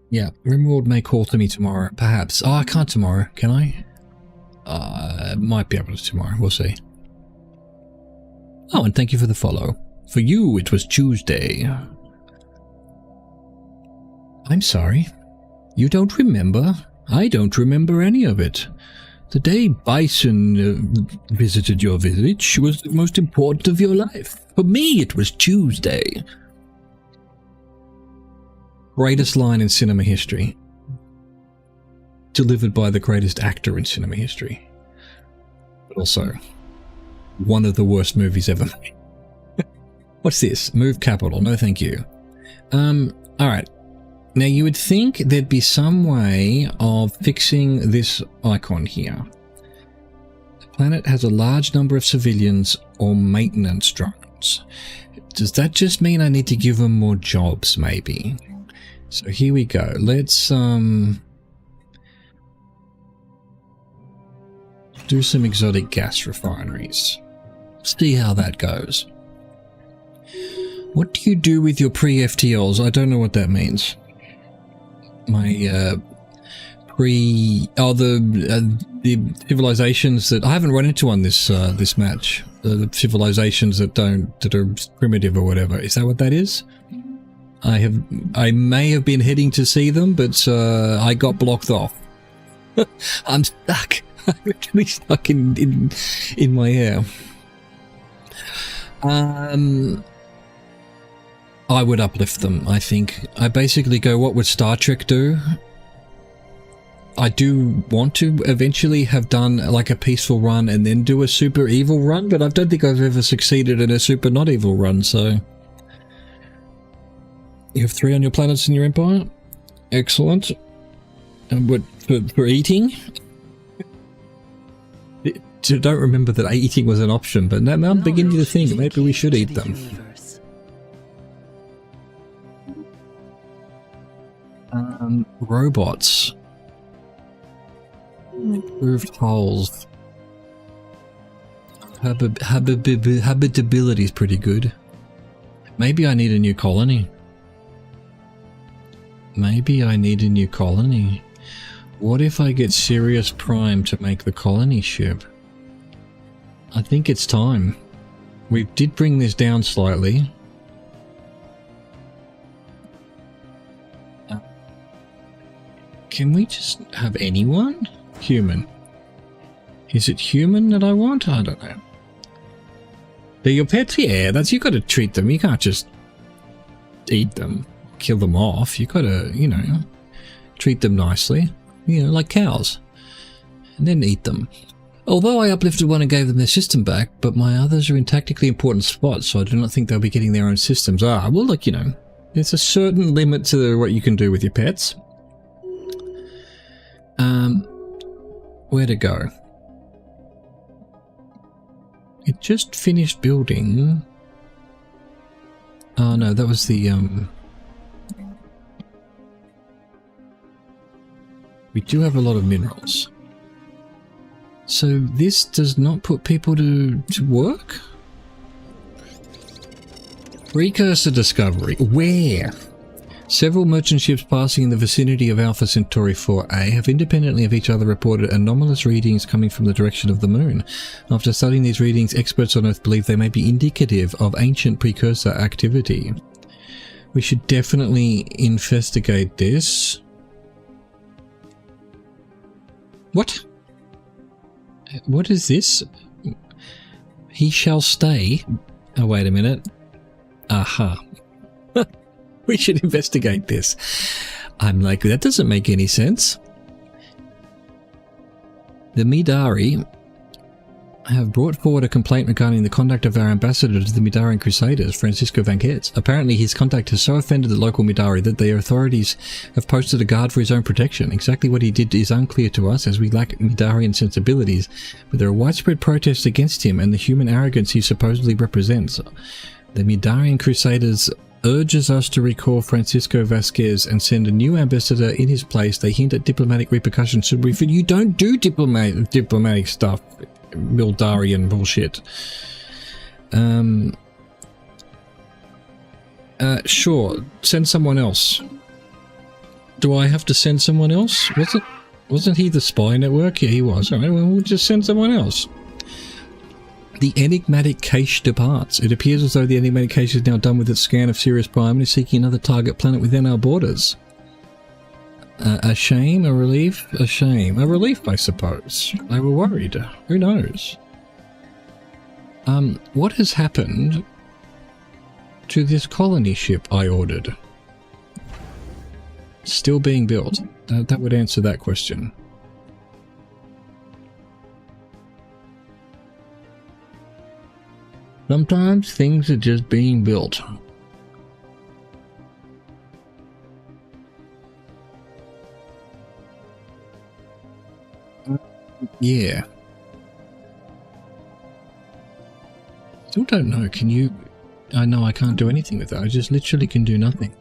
Yeah, Rimworld may call to me tomorrow, perhaps. Oh, I can't tomorrow, can I? Might be able to tomorrow, we'll see. Oh, and thank you for the follow. For you, it was Tuesday. I'm sorry. You don't remember? I don't remember any of it. The day Bison visited your village was the most important of your life. For me, it was Tuesday. Greatest line in cinema history. Delivered by the greatest actor in cinema history. But also... one of the worst movies ever made. What's this? Move capital. No, thank you. Alright. Now, you would think there'd be some way of fixing this icon here. The planet has a large number of civilians or maintenance drones. Does that just mean I need to give them more jobs, maybe? So here we go. Let's, do some exotic gas refineries. See how that goes. What do you do with your pre-FTLs? I don't know what that means. My the civilizations that I haven't run into on this this match. The civilizations that are primitive or whatever. Is that what that is? I may have been heading to see them, but I got blocked off. I'm stuck. I'm actually stuck in my air. I would uplift them, I think. I basically go, what would Star Trek do? I do want to eventually have done like a peaceful run and then do a super evil run, but I don't think I've ever succeeded in a super not evil run, so... You have 3 on your planets in your empire? Excellent. And what, for eating? I don't remember that eating was an option, but now I'm beginning to think maybe we should eat them. Robots. Improved hulls. Habitability is pretty good. Maybe I need a new colony. What if I get Sirius Prime to make the colony ship? I think it's time. We did bring this down slightly. Can we just have anyone? Human. Is it human that I want? I don't know. They're your pets? Yeah, you gotta treat them. You can't just eat them, kill them off. You gotta, treat them nicely. Like cows. And then eat them. Although I uplifted one and gave them their system back, but my others are in tactically important spots, so I do not think they'll be getting their own systems. Well, look, there's a certain limit to what you can do with your pets. Where to go? It just finished building. Oh no, that was the we do have a lot of minerals. So this does not put people to work? Precursor discovery. Where? Several merchant ships passing in the vicinity of Alpha Centauri 4A have independently of each other reported anomalous readings coming from the direction of the moon. After studying these readings, experts on Earth believe they may be indicative of ancient precursor activity. We should definitely investigate this. What? What is this? He shall stay. Oh, wait a minute. Aha. We should investigate this. I'm like, that doesn't make any sense. The Midari have brought forward a complaint regarding the conduct of our ambassador to the Midarian Crusaders, Francisco Vanquez. Apparently his conduct has so offended the local Midari that the authorities have posted a guard for his own protection. Exactly what he did is unclear to us, as we lack Midarian sensibilities, but there are widespread protests against him and the human arrogance he supposedly represents. The Midarian Crusaders urges us to recall Francisco Vasquez and send a new ambassador in his place. They hint at diplomatic repercussions should we... You don't do diplomatic stuff. Mildarian bullshit. Sure, send someone else. Do I have to send someone else? Wasn't he the spy network? Yeah, he was. Alright, well, we'll just send someone else. The enigmatic cache departs. It appears as though the enigmatic cache is now done with its scan of Sirius Prime and is seeking another target planet within our borders. A shame, a relief, a shame. A relief, I suppose. They were worried. Who knows? What has happened to this colony ship I ordered? Still being built. That would answer that question. Sometimes things are just being built. Yeah. Still don't know. Can you... I know I can't do anything with that. I just literally can do nothing.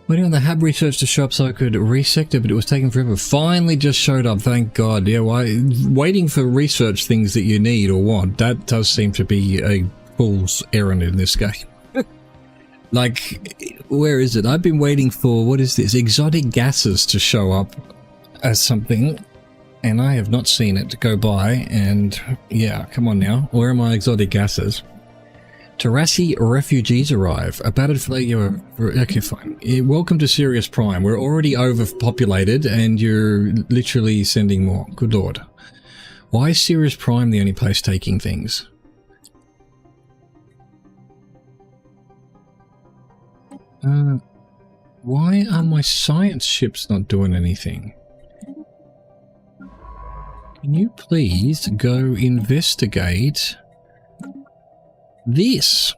Waiting on the hab research to show up so I could resect it, but it was taking forever. Finally just showed up, thank God. Yeah, waiting for research things that you need or want, that does seem to be a fool's errand in this game. Like, where is it? I've been waiting for, what is this? Exotic gases to show up as something, and I have not seen it go by, and yeah, come on now. Where are my exotic gases? Terrassi refugees arrive. A battered flag. Okay, fine. Welcome to Sirius Prime. We're already overpopulated and you're literally sending more. Good lord. Why is Sirius Prime the only place taking things? Why are my science ships not doing anything? Can you please go investigate this?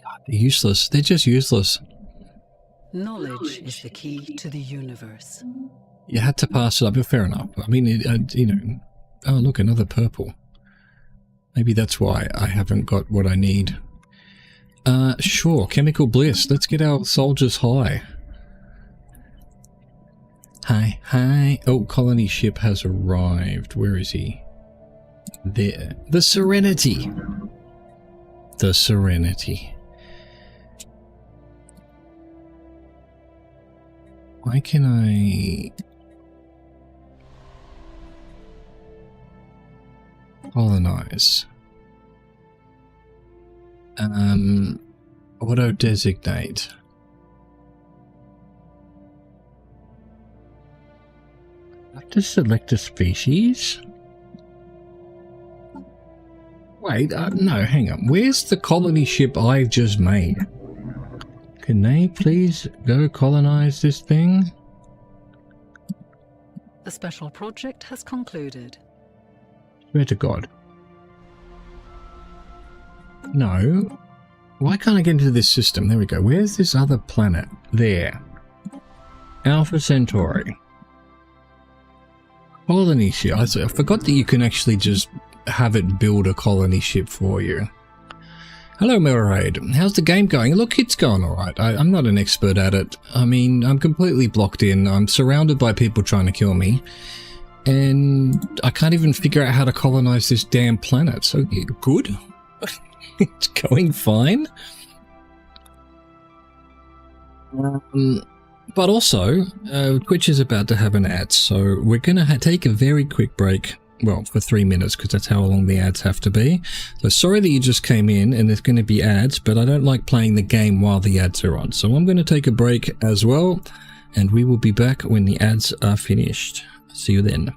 God, they're useless. They're just useless. Knowledge is the key to the universe. You had to pass it up, but fair enough. I mean, you know... Oh, look, another purple. Maybe that's why I haven't got what I need. Sure, chemical bliss. Let's get our soldiers high. Hi, hi. Oh, colony ship has arrived. Where is he? There. The Serenity. The Serenity. Why can I... colonize? Auto designate. I have to select a species? Wait, no, hang on. Where's the colony ship I've just made? Can they please go colonize this thing? The special project has concluded. Swear to God. No. Why can't I get into this system? There we go. Where's this other planet? There. Alpha Centauri. Colony ship. I forgot that you can actually just have it build a colony ship for you. Hello, Mirrorade. How's the game going? Look, it's going alright. I'm not an expert at it. I mean, I'm completely blocked in. I'm surrounded by people trying to kill me. And I can't even figure out how to colonize this damn planet. So, good. It's going fine. But also, Twitch is about to have an ad, so we're going to take a very quick break. Well, for 3 minutes, because that's how long the ads have to be. So sorry that you just came in and there's going to be ads, but I don't like playing the game while the ads are on. So I'm going to take a break as well, and we will be back when the ads are finished. See you then.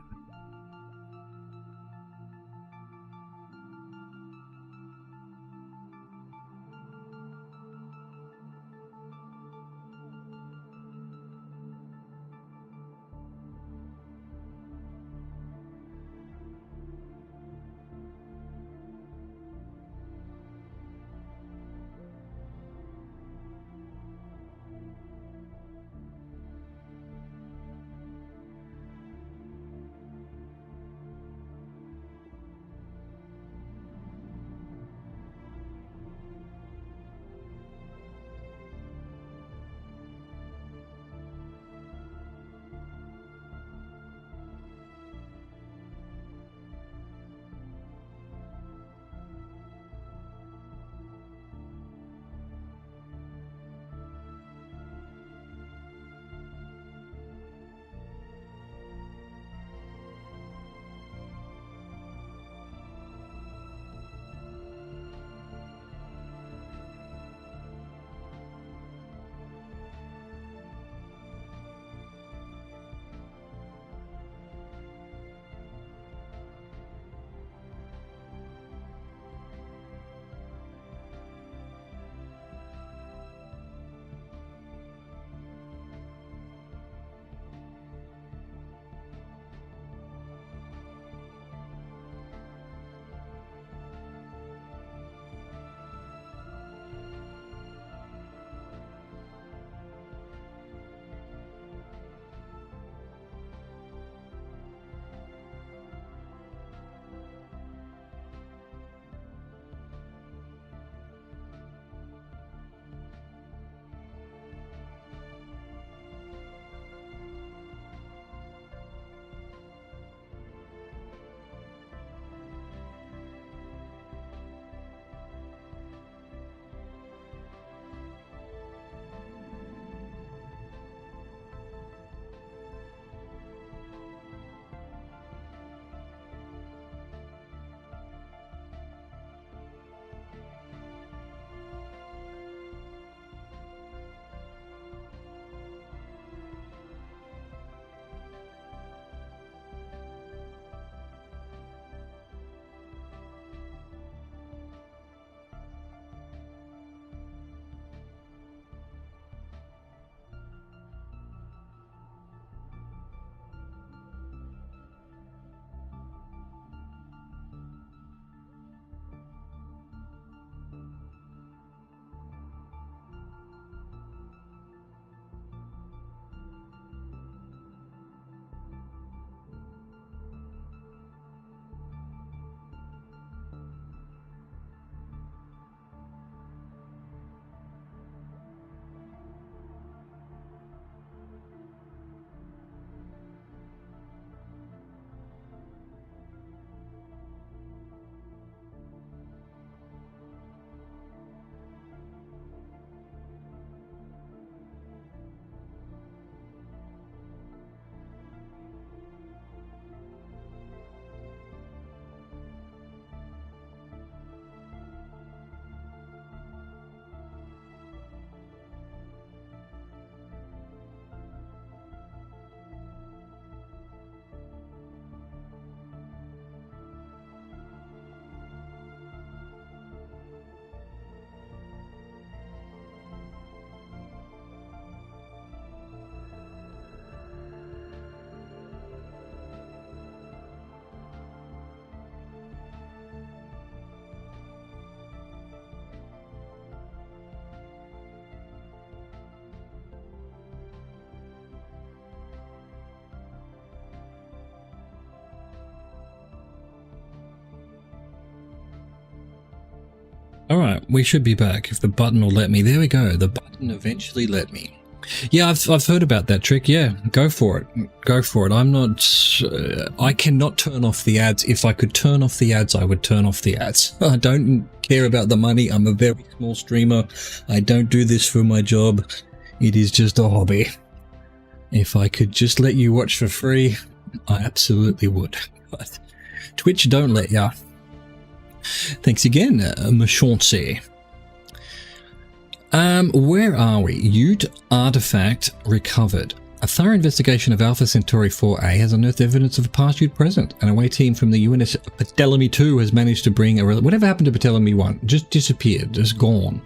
we should be back if the button will let me. There we go. The button eventually let me. Yeah, I've heard about that trick. Yeah, go for it. Go for it. I'm not... I cannot turn off the ads. If I could turn off the ads, I would turn off the ads. I don't care about the money. I'm a very small streamer. I don't do this for my job. It is just a hobby. If I could just let you watch for free, I absolutely would. But Twitch don't let ya. Thanks again, Machauncey. Where are we? Ute artifact recovered. A thorough investigation of Alpha Centauri 4A has unearthed evidence of a past Ute present. An away team from the UNS Ptolemy 2 has managed to bring a... Whatever happened to Ptolemy 1? Just disappeared. Just gone.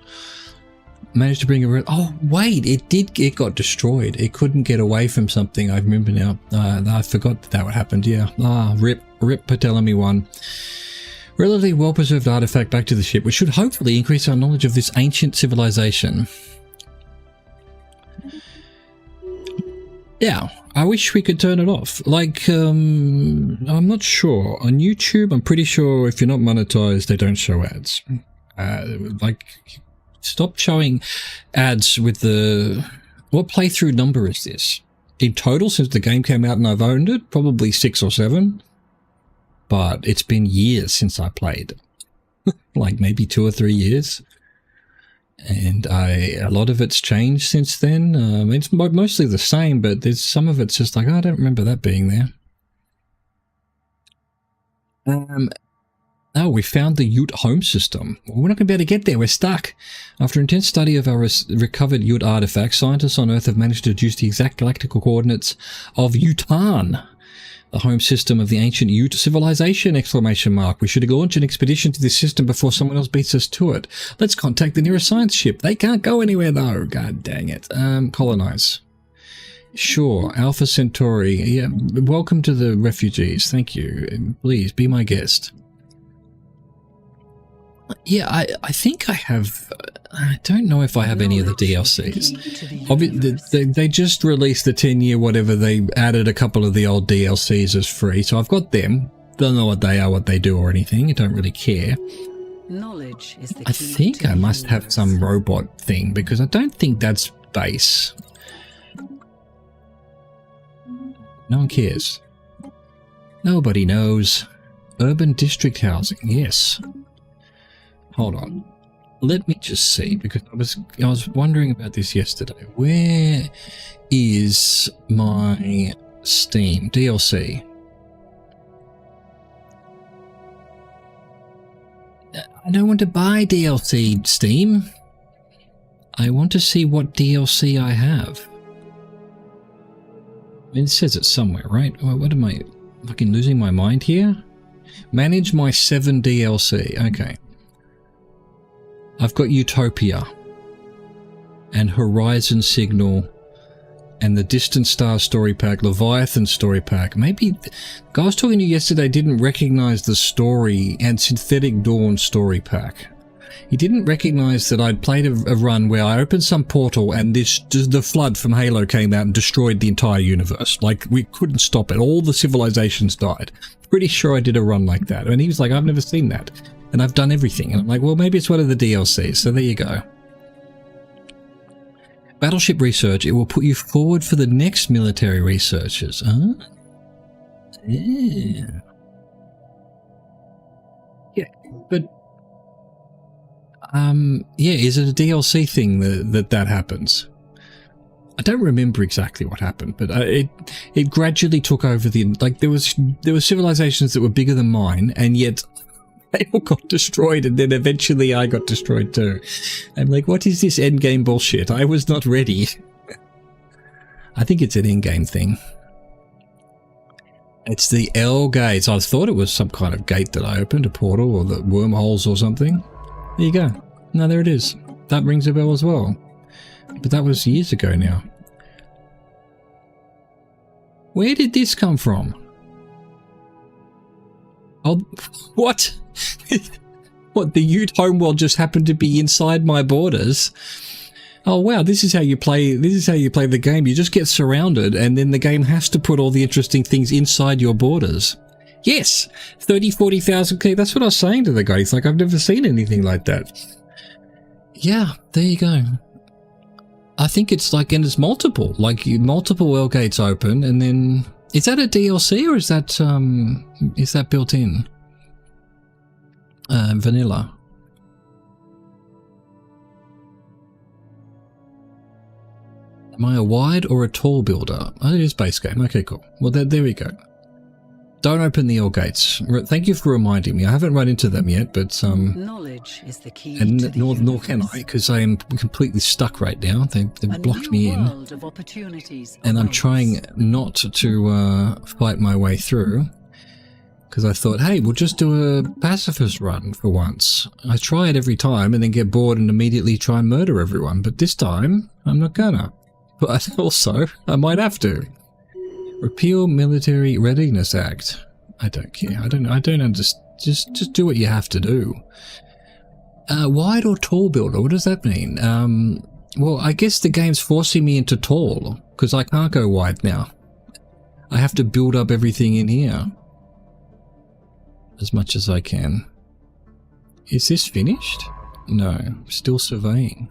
Managed to bring a... Oh, wait. It got destroyed. It couldn't get away from something. I remember now. I forgot that happened. Yeah. Rip Ptolemy 1. Relatively well-preserved artifact back to the ship, which should hopefully increase our knowledge of this ancient civilization. Yeah, I wish we could turn it off. Like, I'm not sure. On YouTube, I'm pretty sure if you're not monetized, they don't show ads. Stop showing ads with the... What playthrough number is this? In total, since the game came out and I've owned it, probably 6 or 7. But it's been years since I played. Like maybe 2 or 3 years. And a lot of it's changed since then. It's mostly the same, but there's some of it's just like, I don't remember that being there. Oh, we found the Ute home system. Well, we're not going to be able to get there. We're stuck. After intense study of our recovered Ute artifacts, scientists on Earth have managed to deduce the exact galactical coordinates of Utan, the home system of the ancient Ute civilization, ! We should launch an expedition to this system before someone else beats us to it. Let's contact the nearest science ship. They can't go anywhere though. God dang it. Colonize. Sure. Alpha Centauri. Yeah. Welcome to the refugees. Thank you. Please be my guest. Yeah, I think I have... I don't know if I have any of the DLCs. They just released the 10-year whatever. They added a couple of the old DLCs as free, so I've got them. Don't know what they are, what they do or anything. I don't really care. Knowledge is the key. I think I must have some robot thing, because I don't think that's base. No one cares. Nobody knows. Urban district housing, yes. Hold on. Let me just see, because I was wondering about this yesterday. Where is my Steam DLC? I don't want to buy DLC, Steam. I want to see what DLC I have. I mean, it says it somewhere, right? What am I fucking losing my mind here? Manage my 7 DLC. Okay. I've got Utopia and Horizon Signal and the Distant Star Story Pack, Leviathan Story Pack. Maybe the guy I was talking to yesterday didn't recognize the story and Synthetic Dawn Story Pack. He didn't recognize that I'd played a run where I opened some portal and the flood from Halo came out and destroyed the entire universe. Like, we couldn't stop it. All the civilizations died. Pretty sure I did a run like that. And he was like, I've never seen that. And I've done everything. And I'm like, well, maybe it's one of the DLCs. So there you go. Battleship research. It will put you forward for the next military researchers. Huh? Yeah. Yeah, but... yeah, is it a DLC thing that happens? I don't remember exactly what happened, but it gradually took over the... Like, there were civilizations that were bigger than mine, and yet... They all got destroyed, and then eventually I got destroyed too. I'm like, what is this endgame bullshit? I was not ready. I think it's an endgame thing. It's the L gates. I thought it was some kind of gate that I opened, a portal, or the wormholes or something. There you go. No, there it is. That rings a bell as well. But that was years ago now. Where did this come from? Oh, what? What, the Ute homeworld just happened to be inside my borders? Oh wow, this is how you play the game. You just get surrounded and then the game has to put all the interesting things inside your borders. Yes, 30, 40,000, that's what I was saying to the guy. He's like, I've never seen anything like that. Yeah, there you go. I think it's like, and it's multiple, like multiple well gates open, and then is that a DLC or is that built in? Vanilla. Am I a wide or a tall builder? Oh, it is base game. Okay, cool. Well, there we go. Don't open the all gates. Thank you for reminding me. I haven't run into them yet, but knowledge is the key. And to the nor can I, because I am completely stuck right now. They've blocked me in, and I'm trying not to fight my way through. Because I thought, hey, we'll just do a pacifist run for once. I try it every time and then get bored and immediately try and murder everyone. But this time, I'm not gonna. But also, I might have to. Repeal Military Readiness Act. I don't care. I don't understand. Just do what you have to do. Wide or tall builder? What does that mean? Well, I guess the game's forcing me into tall, because I can't go wide now. I have to build up everything in here as much as I can. Is this finished? No, still surveying.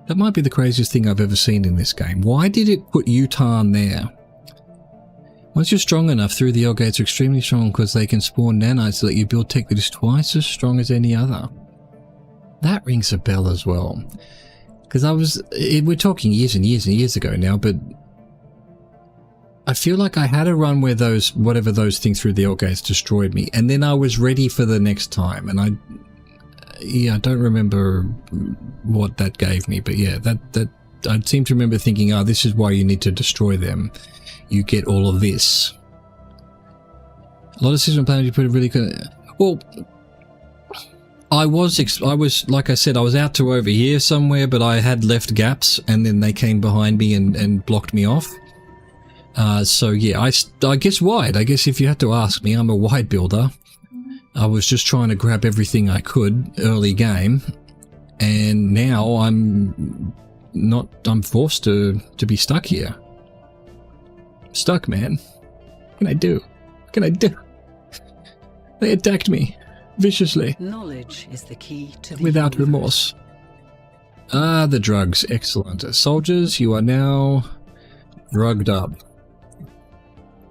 That might be the craziest thing I've ever seen in this game. Why did it put Utah there? Once you're strong enough, through the L gates are extremely strong because they can spawn nanites that let you build tech that is twice as strong as any other. That rings a bell as well. Because we're talking years and years and years ago now, but I feel like I had a run where whatever those things through the L gates destroyed me, and then I was ready for the next time, and I don't remember what that gave me, but yeah, that I seem to remember thinking, oh, this is why you need to destroy them. You get all of this. A lot of system planners you put it really good. Well, I was like I said, I was out to over here somewhere, but I had left gaps, and then they came behind me and blocked me off. So yeah, I guess wide. I guess if you had to ask me, I'm a wide builder. I was just trying to grab everything I could early game, and now I'm forced to be stuck here. Stuck, man. What can I do? What can I do? They attacked me viciously. Knowledge is the key to the without universe. remorse. Ah, the drugs. Excellent. Soldiers, you are now drugged up.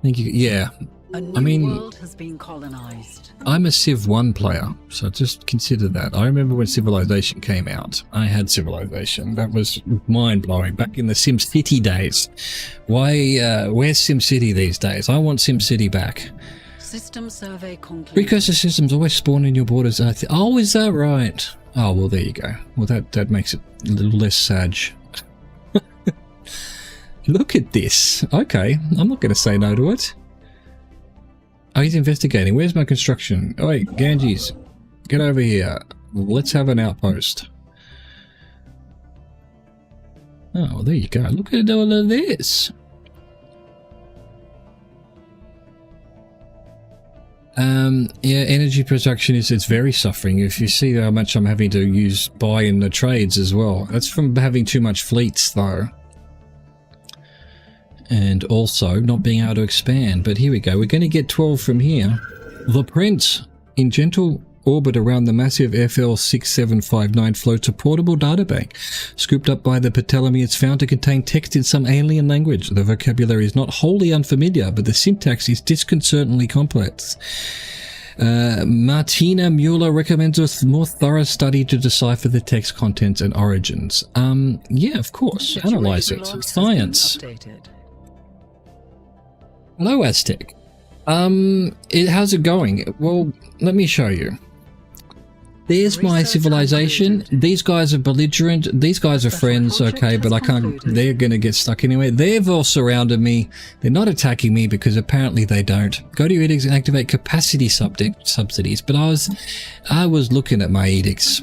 Thank you. Yeah. A new world has been colonized. I'm a Civ 1 player, so just consider that. I remember when Civilization came out. I had Civilization. That was mind-blowing back in the SimCity days. Where's SimCity these days? I want SimCity back. System survey concludes. Precursor systems always spawn in your borders. Oh, is that right? Oh, well, there you go. Well, that makes it a little less sad. Look at this. Okay, I'm not going to say no to it. Oh, he's investigating. Where's my construction? Oh, wait, Ganges, get over here. Let's have an outpost. Oh, well, there you go. Look at all of this. Yeah, energy production it's very suffering. If you see how much I'm having to buy in the trades as well. That's from having too much fleets, though. And also not being able to expand. But here we go. We're going to get 12 from here. The Prince. In gentle orbit around the massive FL 6759 floats a portable databank. Scooped up by the Ptolemy, it's found to contain text in some alien language. The vocabulary is not wholly unfamiliar, but the syntax is disconcertingly complex. Martina Mueller recommends a more thorough study to decipher the text contents and origins. Yeah, of course. Analyze it. Science. Hello, Aztec. How's it going? Well, let me show you. There's my civilization. These guys are belligerent. These guys are friends, okay, but I can't... They're going to get stuck anyway. They've all surrounded me. They're not attacking me because apparently they don't. Go to your edicts and activate capacity subsidies. But I was looking at my edicts,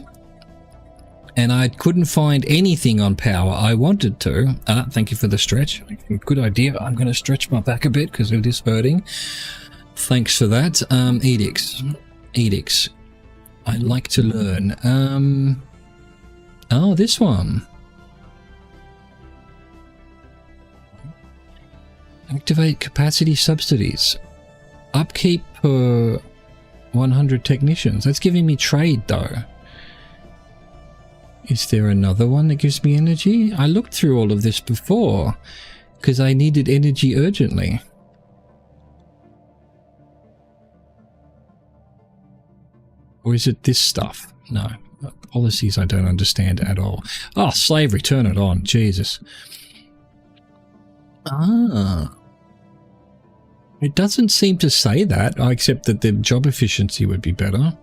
and I couldn't find anything on power. I wanted to. Thank you for the stretch. Good idea. I'm going to stretch my back a bit because it is hurting. Thanks for that. Edicts. I like to learn. Oh, this one. Activate capacity subsidies. Upkeep per 100 technicians. That's giving me trade though. Is there another one that gives me energy? I looked through all of this before because I needed energy urgently. Or is it this stuff? No. Policies I don't understand at all. Oh, slavery, turn it on. Jesus. Ah. It doesn't seem to say that, except that the job efficiency would be better.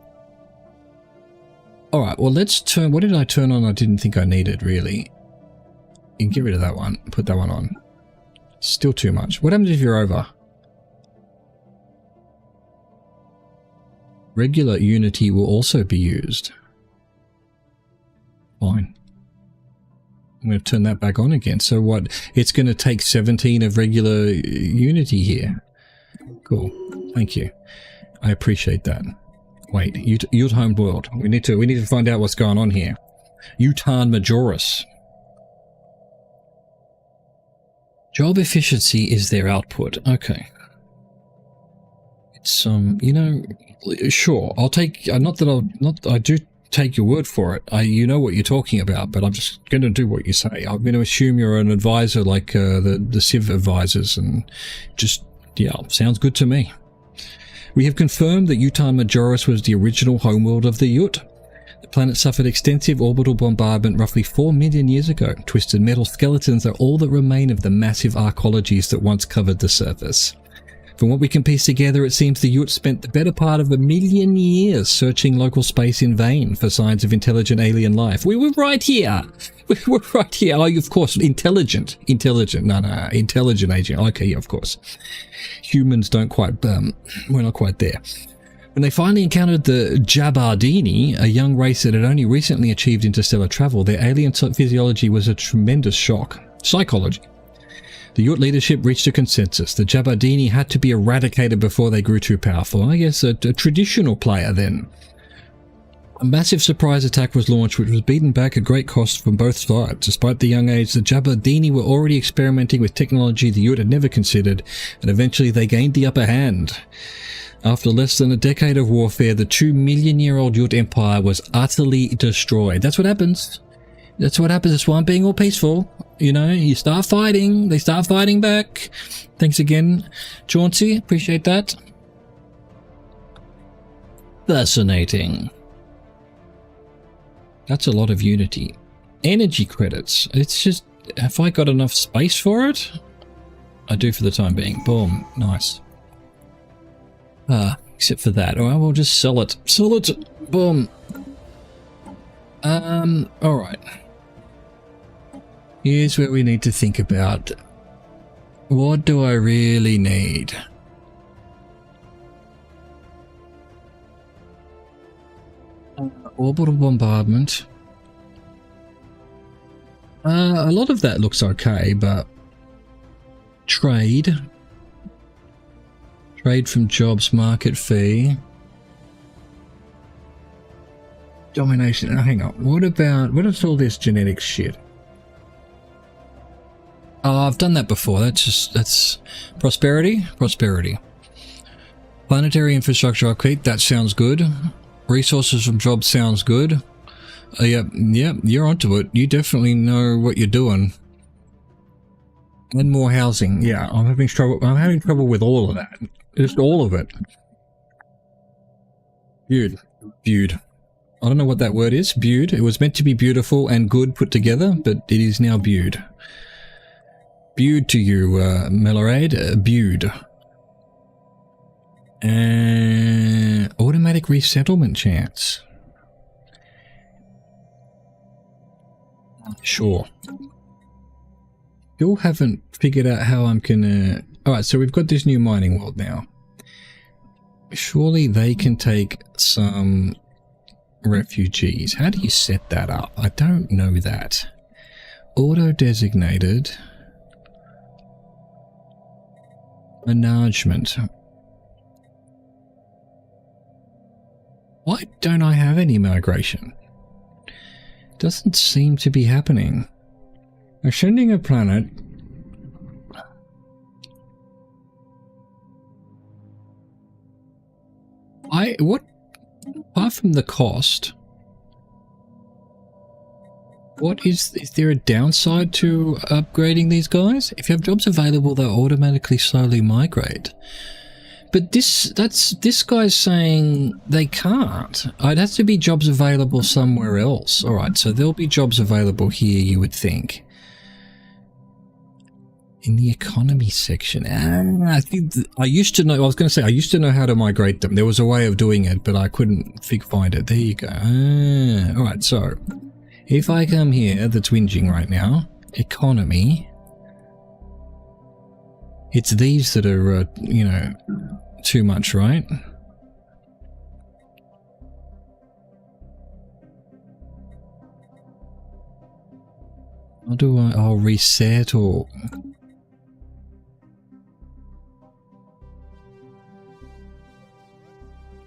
Alright, well let's turn... What did I turn on I didn't think I needed, really? You can get rid of that one. Put that one on. Still too much. What happens if you're over? Regular Unity will also be used. Fine. I'm going to turn that back on again. So what? It's going to take 17 of regular Unity here. Cool. Thank you. I appreciate that. Wait, Uthome world. We need to find out what's going on here. Utan Majoris. Job efficiency is their output. Okay. It's you know, sure. I'll take. I do take your word for it. You know what you're talking about, but I'm just going to do what you say. I'm going to assume you're an advisor like the Civ advisors, and just yeah, sounds good to me. We have confirmed that Utan Majoris was the original homeworld of the Ut. The planet suffered extensive orbital bombardment roughly 4 million years ago. Twisted metal skeletons are all that remain of the massive arcologies that once covered the surface. From what we can piece together, it seems the Ut spent the better part of 1 million years searching local space in vain for signs of intelligent alien life. We were right here! We were right here! Oh, of course, intelligent. No, intelligent agent. Okay, yeah, of course. Humans don't quite, we're not quite there. When they finally encountered the Jabardini, a young race that had only recently achieved interstellar travel, their alien physiology was a tremendous shock. Psychology. The Ut leadership reached a consensus. The Jabardini had to be eradicated before they grew too powerful. I guess a traditional player then. A massive surprise attack was launched, which was beaten back at great cost from both sides. Despite the young age, the Jabardini were already experimenting with technology the Ut had never considered, and eventually they gained the upper hand. After less than a decade of warfare, the 2 million-year-old Ut Empire was utterly destroyed. That's what happens. That's what happens. That's why I'm being all peaceful. You know, you start fighting, they start fighting back. Thanks again, Chauncey. Appreciate that. Fascinating. That's a lot of Unity. Energy credits. It's just, have I got enough space for it? I do for the time being. Boom. Nice. Except for that. Alright, we'll just sell it. Sell it. Boom. Alright. Here's where we need to think about, what do I really need? Orbital bombardment. A lot of that looks okay, but trade. Trade from jobs, market fee. Domination. Oh, hang on. What is all this genetic shit? Oh, I've done that before. That's prosperity. Planetary infrastructure upkeep. That sounds good. Resources from jobs sounds good. Yep, you're onto it. You definitely know what you're doing. And more housing. Yeah, I'm having trouble with all of that. Just all of it. Viewed. I don't know what that word is. Viewed. It was meant to be beautiful and good put together, but it is now viewed. Viewed to you, Melorade. Viewed. Automatic resettlement chance. Sure. Still haven't figured out how I'm gonna... Alright, so we've got this new mining world now. Surely they can take some refugees. How do you set that up? I don't know that. Auto-designated. Management. Why don't I have any migration? Doesn't seem to be happening. Ascending a planet. what, apart from the cost, what is there a downside to upgrading these guys? If you have jobs available, they'll automatically slowly migrate. But this guy's saying they can't. It has to be jobs available somewhere else. All right, so there'll be jobs available here, you would think. In the economy section. I think I used to know, I was going to say, I used to know how to migrate them. There was a way of doing it, but I couldn't find it. There you go. All right, so if I come here, that's whinging right now. Economy. It's these that are, you know, too much, right? How do I'll reset or...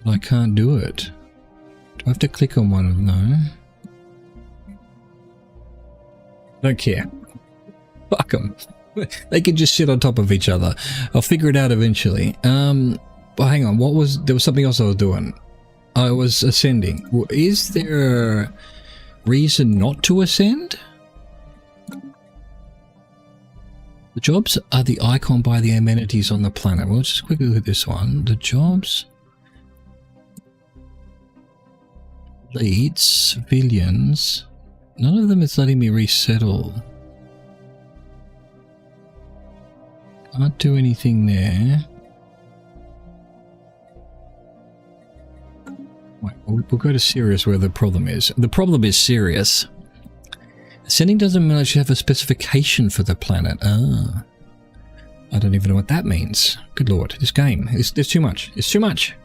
I can't do it. Do I have to click on one of them? No. Don't care. Fuck them. They can just sit on top of each other. I'll figure it out eventually. But hang on, there was something else I was doing. I was ascending. Is there a reason not to ascend? The jobs are the icon by the amenities on the planet. Well, let's just quickly look at this one. The jobs... Leads, civilians. None of them is letting me resettle. Can't do anything there. Wait, we'll go to serious where the problem is. The problem is serious. Ascending doesn't manage to have a specification for the planet. Ah. I don't even know what that means. Good lord, this game. There's too much. It's too much.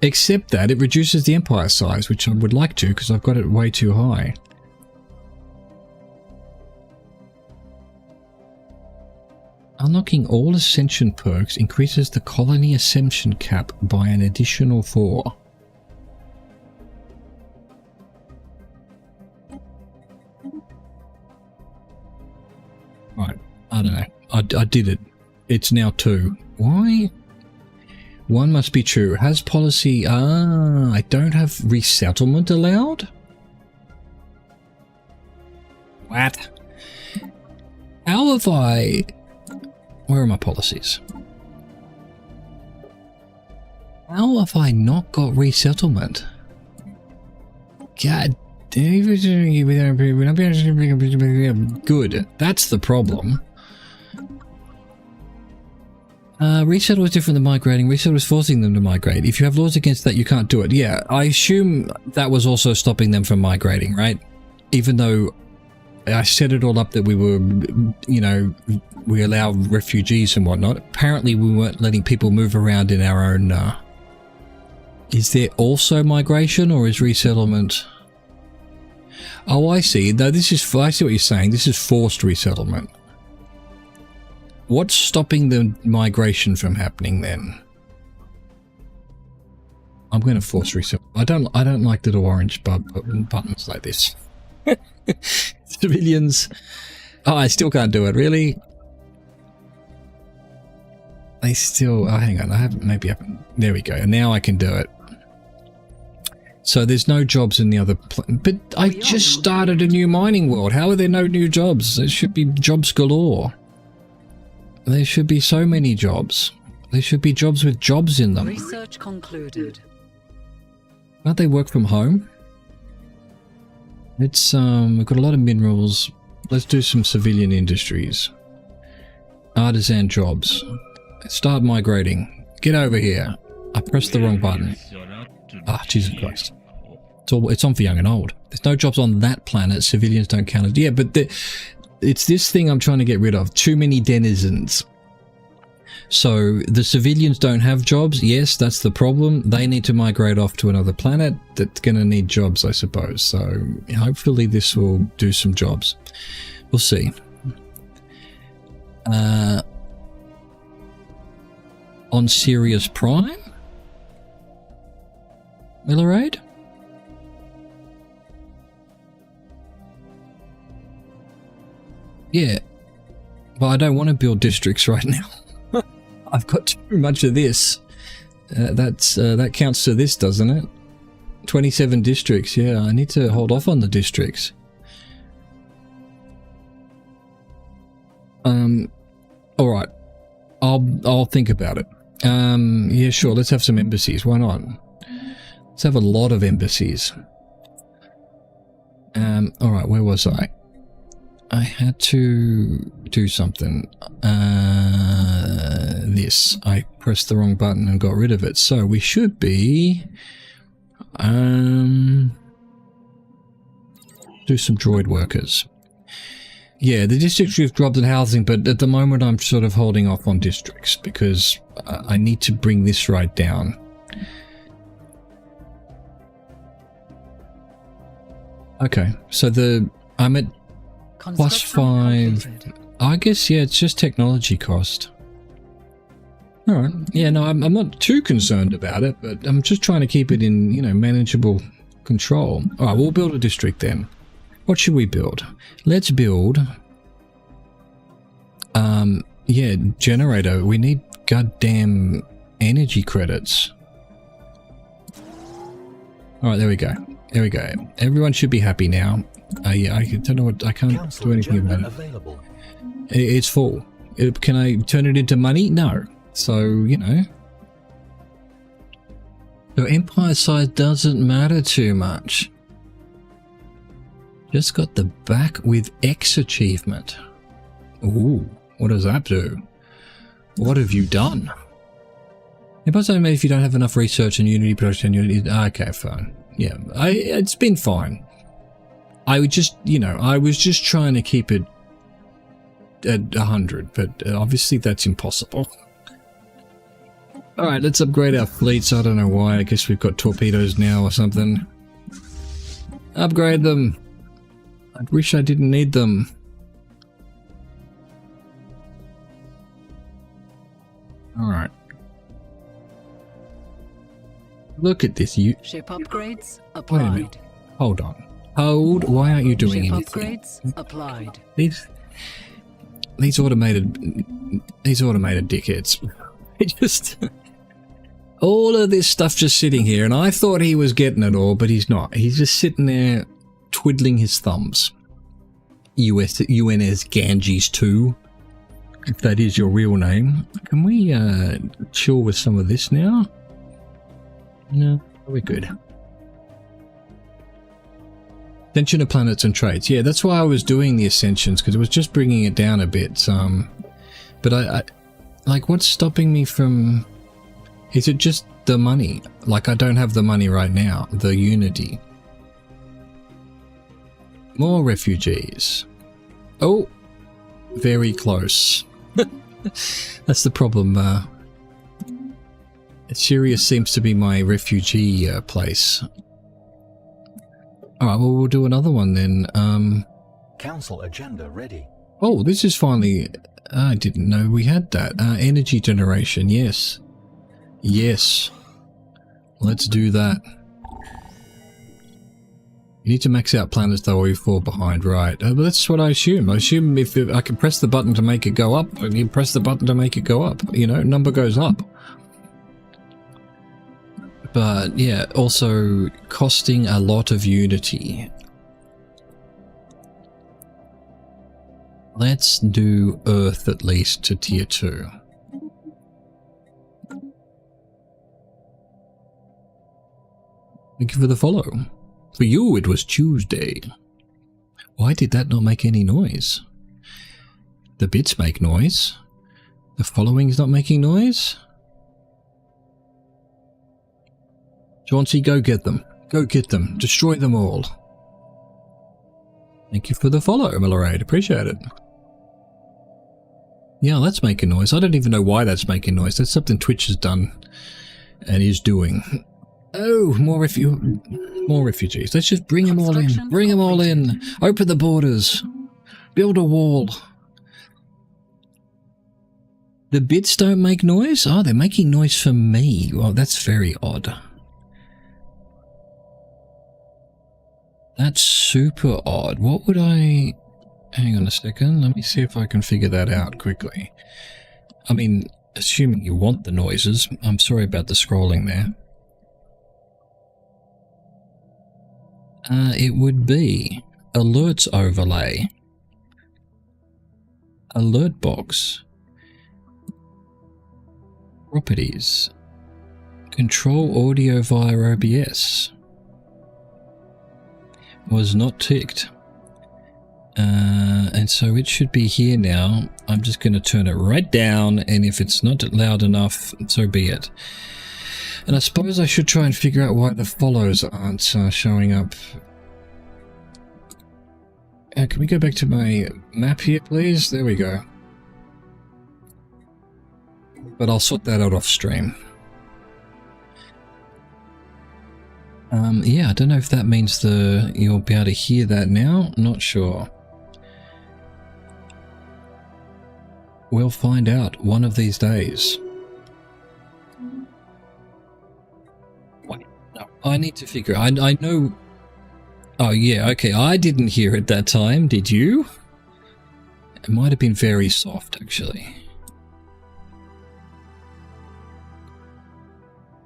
Except that it reduces the empire size, which I would like to because I've got it way too high. Unlocking all ascension perks increases the colony ascension cap by an additional 4. Right, I don't know. I did it. It's now 2. Why? 1 must be true. Has policy... I don't have resettlement allowed? What? How have I... Where are my policies? How have I not got resettlement? God damn. Good. That's the problem. Resettle is different than migrating. Resettle is forcing them to migrate. If you have laws against that, you can't do it. Yeah, I assume that was also stopping them from migrating, right? Even though I set it all up that we were, you know, we allow refugees and whatnot. Apparently we weren't letting people move around in our own... Is there also migration or is resettlement... Oh, I see. No, this is... I see what you're saying. This is forced resettlement. What's stopping the migration from happening then? I'm going to force reset. I don't like little orange buttons like this. Civilians. Oh, I still can't do it. Really? They still... Oh, hang on. I haven't... Maybe I haven't... There we go. Now I can do it. So there's no jobs in the other... But I just started a new mining world. How are there no new jobs? There should be jobs galore. There should be so many jobs. There should be jobs with jobs in them. Research concluded. Can't they work from home? It's we've got a lot of minerals. Let's do some civilian industries. Artisan jobs. Start migrating. Get over here. I pressed the wrong button. Ah, Jesus Christ. It's on for young and old. There's no jobs on that planet. Civilians don't count as... Yeah, but it's this thing I'm trying to get rid of. Too many denizens. So the civilians don't have jobs. Yes, that's the problem. They need to migrate off to another planet that's going to need jobs, I suppose. So hopefully this will do some jobs. We'll see. On Sirius Prime? Millerade? Yeah, but I don't want to build districts right now. I've got too much of this. That counts to this, doesn't it? 27 districts. Yeah, I need to hold off on the districts. All right. I'll think about it. Yeah, sure. Let's have some embassies. Why not? Let's have a lot of embassies. All right. Where was I? I had to do something. This. I pressed the wrong button and got rid of it. So we should be... do some droid workers. Yeah, the districts we've dropped in housing, but at the moment I'm sort of holding off on districts because I need to bring this right down. Okay, so I'm at +5. I guess, yeah, it's just technology cost. Alright, yeah, no, I'm not too concerned about it, but I'm just trying to keep it in, you know, manageable control. Alright, we'll build a district then. What should we build? Let's build... yeah, generator. We need goddamn energy credits. Alright, there we go. There we go. Everyone should be happy now. Yeah, I don't know what... I can't do anything about it. It's full. Can I turn it into money? No. So, you know... So empire size doesn't matter too much. Just got the back with X achievement. Ooh, what does that do? What have you done? It doesn't matter if you don't have enough research and Unity production. Unity. Okay, fine. Yeah, it's been fine. I would just, you know, I was just trying to keep it at 100, but obviously that's impossible. All right, let's upgrade our fleets. I don't know why. I guess we've got torpedoes now or something. Upgrade them. I wish I didn't need them. Alright. Look at this. Ship upgrades applied. Wait a minute. Hold on. Hold. Why aren't you doing Ship anything? Upgrades applied. These automated dickheads. It just... all of this stuff just sitting here, and I thought he was getting it all, but he's not. He's just sitting there twiddling his thumbs. UNS Ganges 2, if that is your real name. Can we chill with some of this now? No, we're good. Ascension of planets and traits. Yeah, that's why I was doing the ascensions, because it was just bringing it down a bit. But I like, what's stopping me from... Is it just the money? Like, I don't have the money right now. The Unity. More refugees. Oh, very close. That's the problem. Sirius seems to be my refugee place. Alright, well, we'll do another one then. Council agenda ready. Oh, this is finally... I didn't know we had that. Energy generation, yes. Yes. Let's do that. You need to max out planets though or you fall behind, right? But that's what I assume. I assume if I can press the button to make it go up, and you press the button to make it go up, you know, number goes up. But yeah, also costing a lot of Unity. Let's do Earth at least to tier 2. Thank you for the follow. For you, it was Tuesday. Why did that not make any noise? The bits make noise. The following's not making noise? Chauncey, go get them. Go get them. Destroy them all. Thank you for the follow, Millerade. Appreciate it. Yeah, that's making noise. I don't even know why that's making noise. That's something Twitch has done and is doing. Oh, more refugees. Let's just bring them all in. Bring them all in. Open the borders. Build a wall. The bits don't make noise? Oh, they're making noise for me. Well, that's very odd. That's super odd. What would I... Hang on a second. Let me see if I can figure that out quickly. I mean, assuming you want the noises. I'm sorry about the scrolling there. It would be alerts overlay, alert box, properties, control audio via OBS. Was not ticked. And so it should be here now. I'm just going to turn it right down, and if it's not loud enough, so be it. And I suppose I should try and figure out why the follows aren't showing up. Can we go back to my map here, please? There we go. But I'll sort that out off stream. Yeah, I don't know if that means you'll be able to hear that now. Not sure. We'll find out one of these days. Wait, no, I need to figure. I know. Oh yeah, okay. I didn't hear it that time. Did you? It might have been very soft, actually.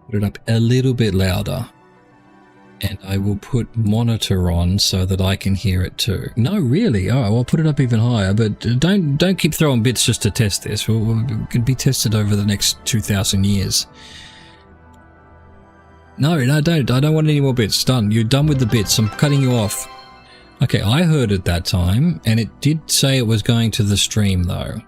Put it up a little bit louder. And I will put monitor on so that I can hear it too. No, really? Oh, I'll put it up even higher, but don't keep throwing bits just to test this. It can be tested over the next 2,000 years. No, don't. I don't want any more bits. Done. You're done with the bits. I'm cutting you off. Okay, I heard it that time, and it did say it was going to the stream, though.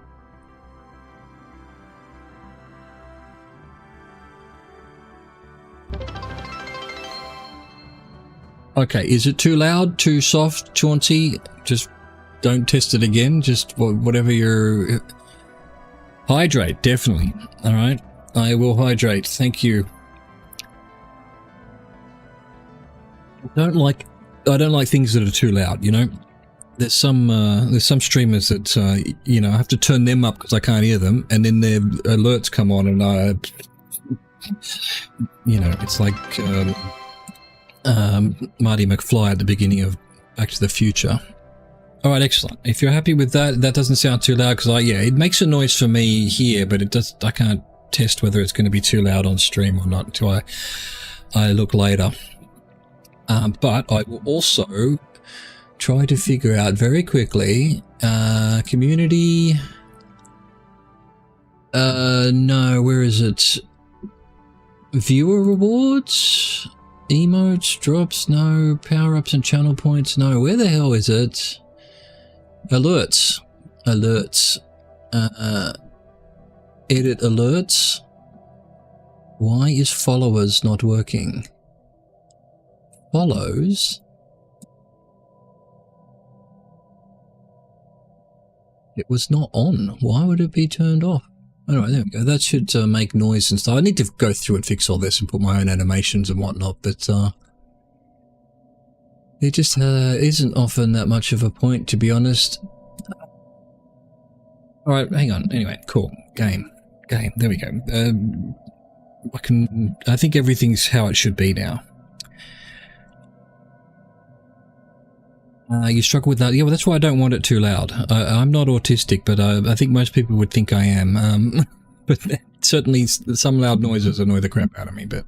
Okay, is it too loud, too soft, Chauncey? Just don't test it again. Just whatever your... Hydrate, definitely. All right, I will hydrate. Thank you. I don't like things that are too loud. You know, there's some streamers that you know, I have to turn them up because I can't hear them, and then their alerts come on, and you know, it's like. Marty McFly at the beginning of Back to the Future. Alright, excellent. If you're happy with that, that doesn't sound too loud because yeah, it makes a noise for me here, but it does. I can't test whether it's going to be too loud on stream or not until I look later. But I will also try to figure out very quickly, community, no, where is it? Viewer rewards? Emotes, drops, no. Power-ups and channel points, no. Where the hell is it? Alerts. Alerts. Edit alerts. Why is followers not working? Follows? It was not on. Why would it be turned off? Alright, there we go. That should make noise and stuff. I need to go through and fix all this and put my own animations and whatnot, but it just isn't often that much of a point, to be honest. Alright, hang on. Anyway, cool. Game. There we go. I think everything's how it should be now. You struggle with that? Yeah, well, that's why I don't want it too loud. I'm not autistic, but I think most people would think I am. But certainly some loud noises annoy the crap out of me, but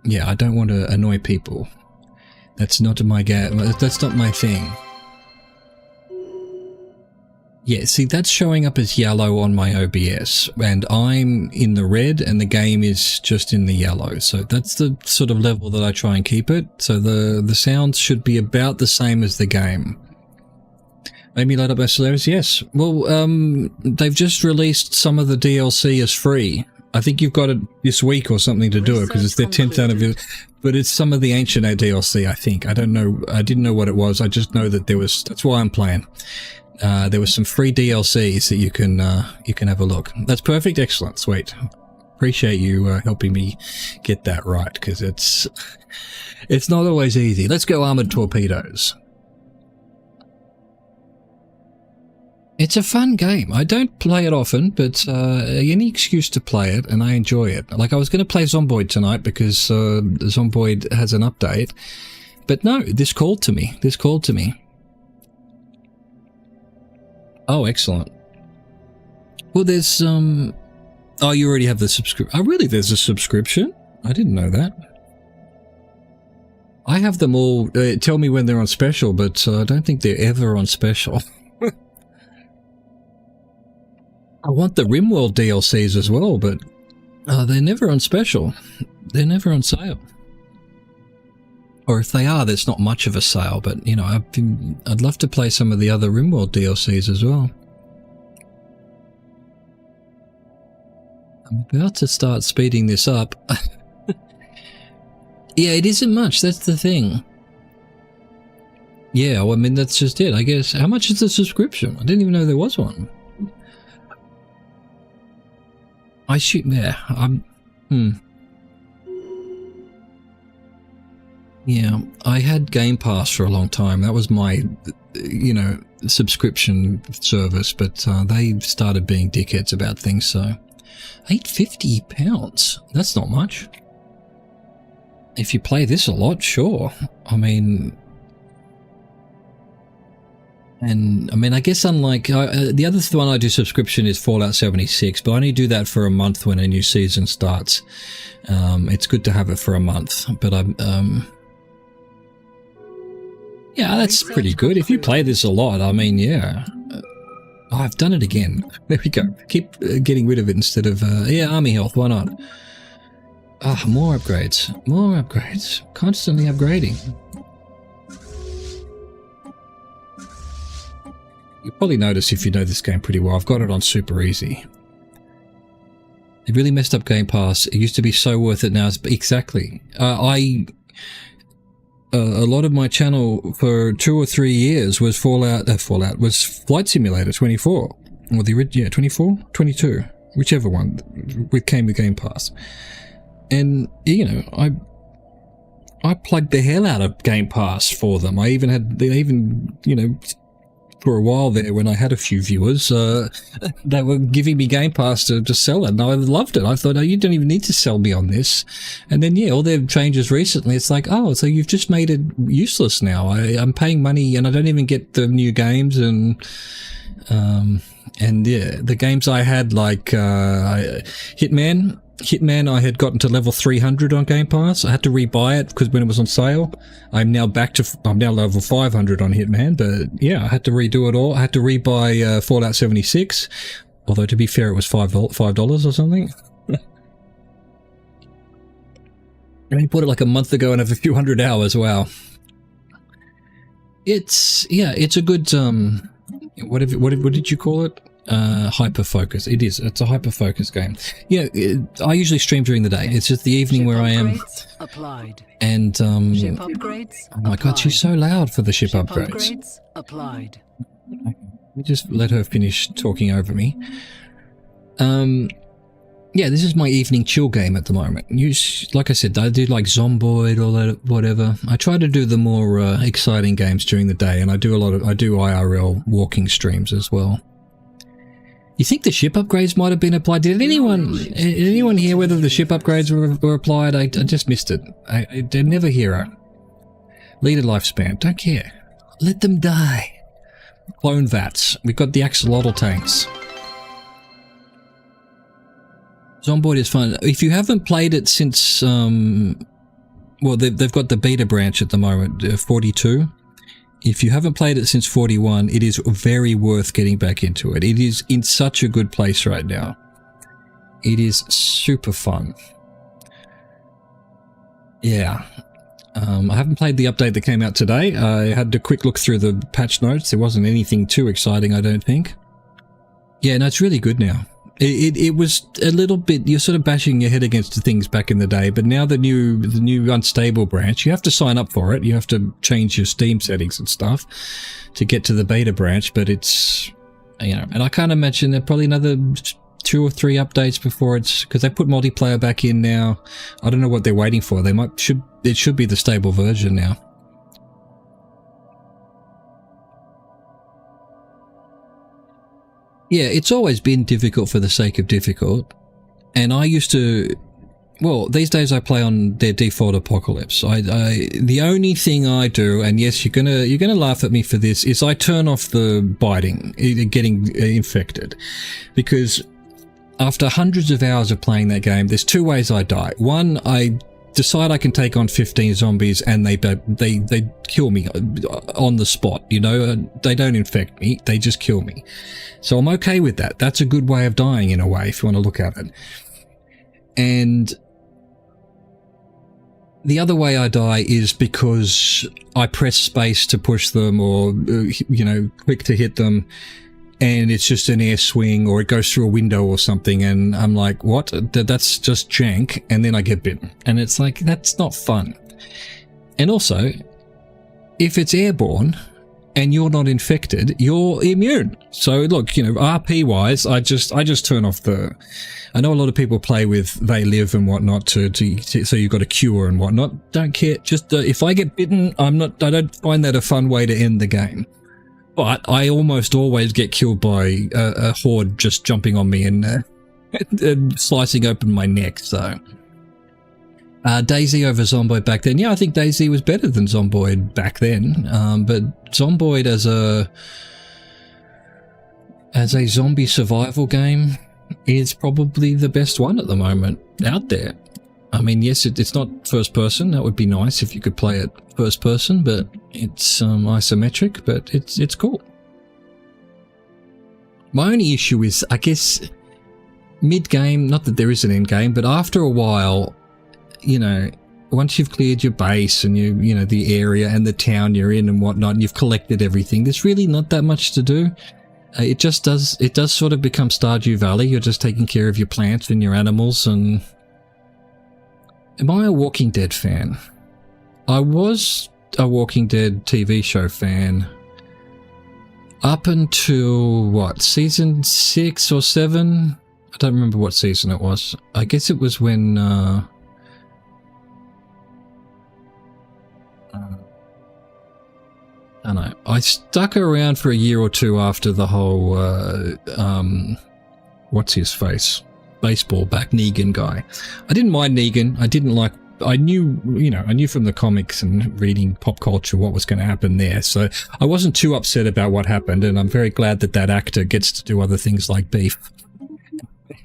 yeah, I don't want to annoy people. That's not my that's not my thing. Yeah, see, that's showing up as yellow on my OBS, and I'm in the red, and the game is just in the yellow. So that's the sort of level that I try and keep it. So the sounds should be about the same as the game. Maybe load up Stellaris? Yes. Well, they've just released some of the DLC as free. I think you've got it this week or something to do it, because it's their 10th anniversary. But it's some of the Ancient DLC, I think. I don't know. I didn't know what it was. I just know that there was. That's why I'm playing. There was some free DLCs that you can have a look. That's perfect. Excellent. Sweet. Appreciate you helping me get that right, because it's not always easy. Let's go armored torpedoes. It's a fun game. I don't play it often, but any excuse to play it, and I enjoy it. Like, I was going to play Zomboid tonight because Zomboid has an update, but no, this called to me. Oh, excellent. Well, there's oh, you already have the subscription. Oh, really? There's a subscription? I didn't know that. I have them all. Tell me when they're on special, but I don't think they're ever on special. I want the RimWorld DLCs as well, but they're never on special. They're never on sale. Or if they are, there's not much of a sale, but, you know, I'd love to play some of the other RimWorld DLCs as well. I'm about to start speeding this up. Yeah, it isn't much, that's the thing. Yeah, well, I mean, that's just it, I guess. How much is the subscription? I didn't even know there was one. I shoot there. Yeah, I had Game Pass for a long time. That was my, you know, subscription service, but they started being dickheads about things, so... £850? That's not much. If you play this a lot, sure. I mean... And, I mean, I guess unlike... the other one I do subscription is Fallout 76, but I only do that for a month when a new season starts. It's good to have it for a month, but I'm... yeah, that's pretty good. If you play this a lot, I mean, yeah. Oh, I've done it again. There we go. Keep getting rid of it instead of... yeah, army health, why not? Ah, more upgrades. More upgrades. Constantly upgrading. You'll probably notice if you know this game pretty well, I've got it on super easy. It really messed up Game Pass. It used to be so worth it now. Exactly. A lot of my channel for 2 or 3 years was was Flight Simulator 24. Or the original, yeah, 24? 22. Whichever one came with Game Pass. And, you know, I plugged the hell out of Game Pass for them. They even, you know, for a while there when I had a few viewers, they were giving me Game Pass to sell it, and I loved it. I thought, oh, you don't even need to sell me on this. And then, yeah, all their changes recently, it's like, oh, so you've just made it useless now. I'm paying money and I don't even get the new games, and yeah, the games I had, like Hitman, I had gotten to level 300 on Game Pass. I had to rebuy it because when it was on sale, I'm now level 500 on Hitman. But yeah, I had to redo it all. I had to rebuy Fallout 76. Although to be fair, it was $5 or something. And I bought it like a month ago and have a few hundred hours. Wow. It's a good what did you call it? Hyper focus. It is. It's a hyper focus game. Yeah, I usually stream during the day. It's just the evening where I am. Applied. And Ship upgrades. Oh my god, she's so loud for the ship upgrades. Upgrades applied. Let me just let her finish talking over me. Yeah, this is my evening chill game at the moment. Like I said, I do like Zomboid or that, whatever. I try to do the more exciting games during the day, and I do IRL walking streams as well. You think the ship upgrades might have been applied? Did anyone hear whether the ship upgrades were applied? I just missed it. I never hear it. Leader lifespan. Don't care. Let them die. Clone VATs. We've got the axolotl tanks. Zomboid is fun. If you haven't played it since... well, they've got the beta branch at the moment, 42. If you haven't played it since 41, it is very worth getting back into it. It is in such a good place right now. It is super fun. Yeah. I haven't played the update that came out today. I had a quick look through the patch notes. There wasn't anything too exciting, I don't think. Yeah, no, it's really good now. It was a little bit, you're sort of bashing your head against the things back in the day, but now the new unstable branch, you have to sign up for it. You have to change your Steam settings and stuff to get to the beta branch, but it's, you know, and I can't imagine there are probably another 2 or 3 updates before it's, because they put multiplayer back in now. I don't know what they're waiting for. It should be the stable version now. Yeah, it's always been difficult for the sake of difficult. And I used to Well, these days I play on their default apocalypse. The only thing I do, and yes, you're gonna laugh at me for this, is I turn off the biting, getting infected, because after hundreds of hours of playing that game, there's two ways I die. One, I decide I can take on 15 zombies and they kill me on the spot. You know, they don't infect me, they just kill me. So I'm okay with that. That's a good way of dying in a way, if you want to look at it. And the other way I die is because I press space to push them, or, you know, click to hit them, and it's just an air swing, or it goes through a window or something, and I'm like, what? That's just jank, and then I get bitten. And it's like, that's not fun. And also, if it's airborne and you're not infected, you're immune. So look, you know, RP-wise, I just turn off the... I know a lot of people play with They Live and whatnot so you've got a cure and whatnot. Don't care. Just if I get bitten, I don't find that a fun way to end the game. But I almost always get killed by a horde just jumping on me and slicing open my neck. So Daisy over Zomboid back then. Yeah, I think Daisy was better than Zomboid back then. But Zomboid as a zombie survival game is probably the best one at the moment out there. I mean, yes, it's not first person. That would be nice if you could play it first person, but it's isometric, but it's cool. My only issue is, I guess, mid-game, not that there is an end game, but after a while, you know, once you've cleared your base and you know, the area and the town you're in and whatnot, and you've collected everything, there's really not that much to do. It does sort of become Stardew Valley. You're just taking care of your plants and your animals. And am I a Walking Dead fan? I was a Walking Dead TV show fan up until, what, season 6 or 7? I don't remember what season it was. I guess it was when I don't know. I stuck around for a year or two after the whole, what's his face? Baseball back Negan guy. I didn't mind Negan. I knew from the comics and reading pop culture what was going to happen there. So I wasn't too upset about what happened, and I'm very glad that that actor gets to do other things like Beef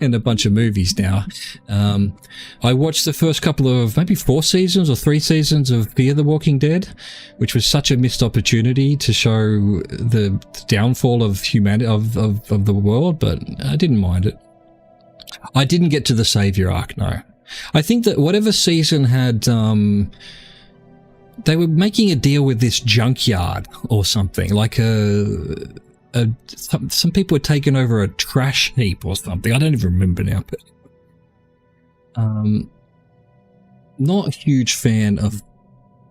and a bunch of movies now. I watched the first couple of maybe 4 seasons or 3 seasons of Fear the Walking Dead, which was such a missed opportunity to show the downfall of humanity, of the world, but I didn't mind it. I didn't get to the savior arc, no. I think that whatever season had, they were making a deal with this junkyard or something, like some people had taken over a trash heap or something. I don't even remember now, but not a huge fan of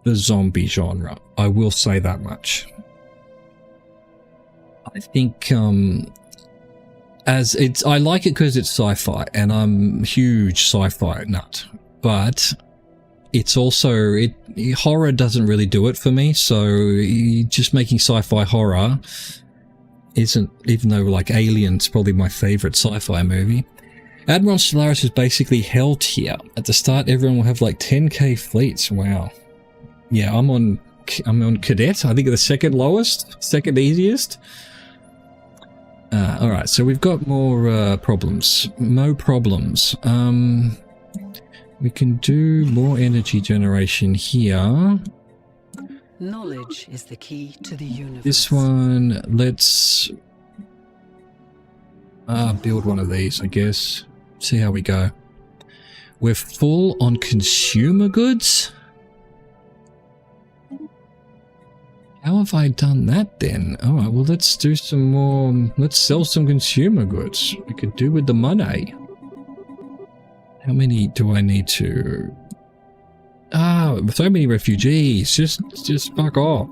the zombie genre. I will say that much. I think I like it because it's sci-fi, and I'm a huge sci-fi nut, but it's also horror doesn't really do it for me. So just making sci-fi horror isn't, even though like Alien's probably my favorite sci-fi movie. Admiral Stellaris is basically hell tier. At the start, everyone will have like 10k fleets. Wow. Yeah, I'm on Cadet. I think the second lowest, second easiest. All right, so we've got more problems. No problems. We can do more energy generation here. Knowledge is the key to the universe. This one, let's build one of these, I guess. See how we go. We're full on consumer goods? How have I done that then? Alright, well let's do some more, let's sell some consumer goods. We could do with the money. How many do I need to... so many refugees. Just fuck off.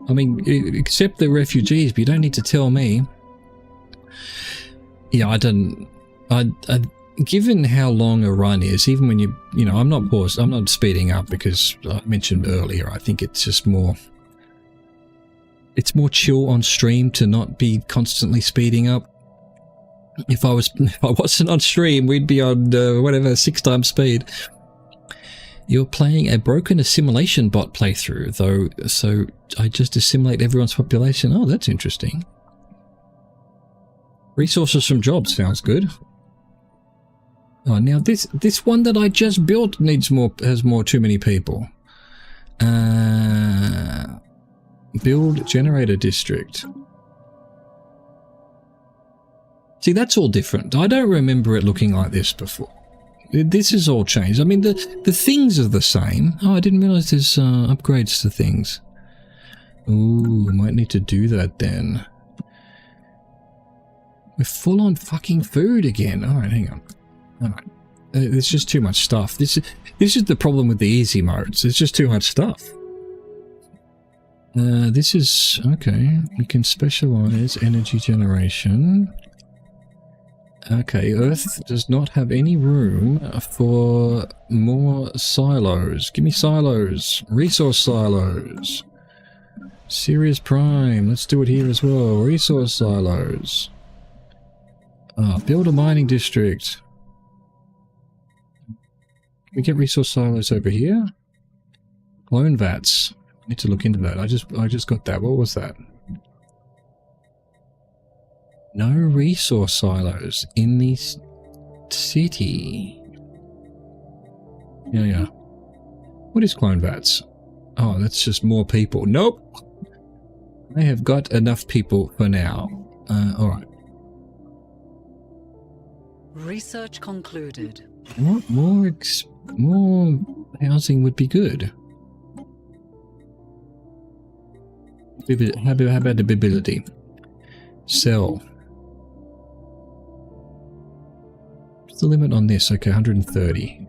I mean, accept the refugees, but you don't need to tell me. Yeah, given how long a run is, even when you know, I'm not speeding up because I mentioned earlier, I think it's just more... It's more chill on stream to not be constantly speeding up. If I wasn't on stream, we'd be on whatever 6 times speed. You're playing a broken assimilation bot playthrough, though, so I just assimilate everyone's population. Oh, that's interesting. Resources from jobs sounds good. Oh, now this one that I just built has too many people. Build generator district. See, that's all different. I don't remember it looking like this before. This is all changed. I mean, the things are the same. Oh, I didn't realize there's upgrades to things. Ooh, might need to do that then. We're full on fucking food again. All right, hang on. All right. There's just too much stuff. This is the problem with the easy modes. There's just too much stuff. This is... okay. We can specialize energy generation. Okay, Earth does not have any room for more silos. Give me silos. Resource silos. Sirius Prime. Let's do it here as well. Resource silos. Build a mining district. Can we get resource silos over here? Clone vats. I need to look into that. I just got that. What was that? No resource silos in the city. Yeah. What is clone vats? Oh, that's just more people. Nope. I have got enough people for now. Alright. Research concluded. More housing would be good. How about the ability? Sell. What's the limit on this? Okay, 130.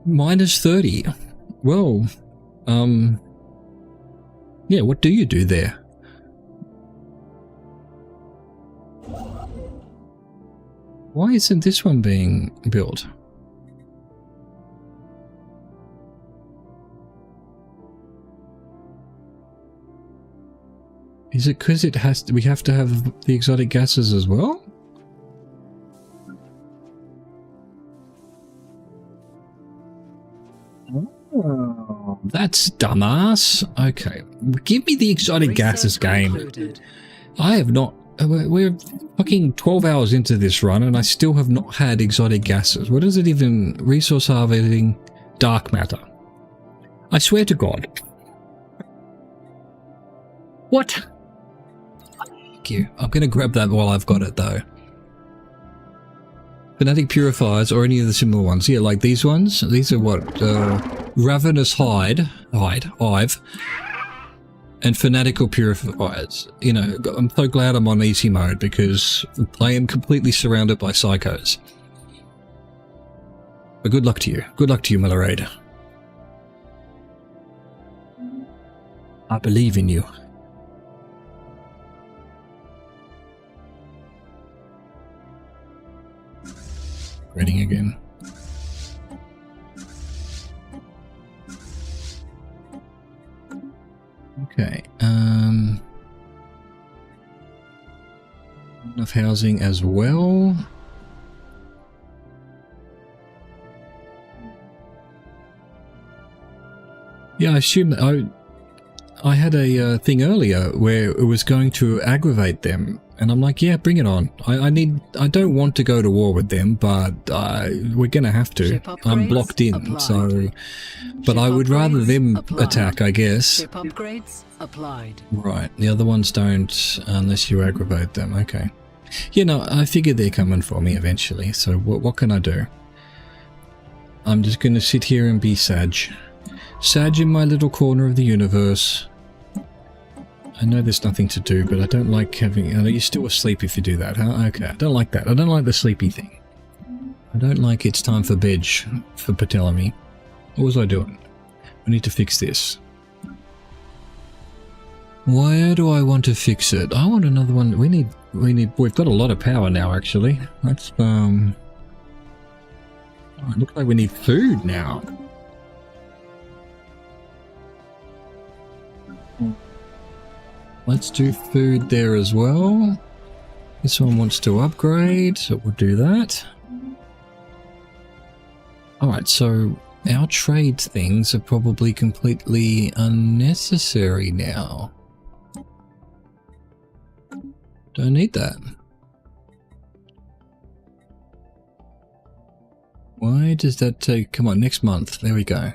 Minus 30. Well, yeah, what do you do there? Why isn't this one being built? Is it because we have to have the exotic gases as well? Oh, that's dumbass. Okay, give me the exotic gases game. Concluded. I have not... we're fucking 12 hours into this run and I still have not had exotic gases. What is it even? Resource harvesting, dark matter. I swear to God. What? Thank you. I'm going to grab that while I've got it though. Fanatic purifiers or any of the similar ones. Yeah, like these ones. These are what? Ravenous hive. And fanatical purifiers. You know, I'm so glad I'm on easy mode because I am completely surrounded by psychos. But good luck to you. Good luck to you, Milorade. I believe in you. Reading again. Okay, enough housing as well. Yeah, I assume that I had a thing earlier where it was going to aggravate them, and I'm like, yeah, bring it on. I don't want to go to war with them, but we're gonna have to. I'm blocked in, applied. So. But I would rather them attack, I guess. Ship upgrades applied. Right, the other ones don't unless you aggravate them. Okay. You know, I figured they're coming for me eventually. So what can I do? I'm just gonna sit here and be Sag. Sag in my little corner of the universe. I know there's nothing to do, but I don't like having... you're still asleep if you do that, huh? Okay, I don't like that. I don't like the sleepy thing. I don't like it's time for bed for Ptolemy. What was I doing? We need to fix this. Where do I want to fix it? I want another one. We've got a lot of power now, actually. Let's, oh, it looks like we need food now. Let's do food there as well. This one wants to upgrade, so we'll do that. Alright, so our trade things are probably completely unnecessary now. Don't need that. Why does that take... Come on, next month. There we go.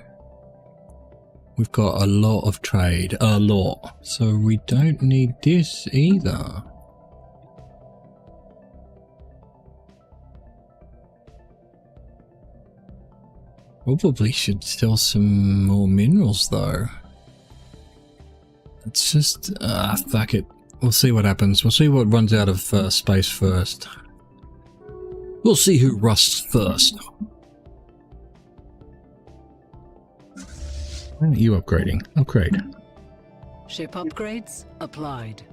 We've got a lot of trade. A lot. So we don't need this either. Probably should sell some more minerals though. It's just... fuck it. We'll see what happens. We'll see what runs out of space first. We'll see who rusts first. Why aren't you upgrading? Upgrade. Ship upgrades applied.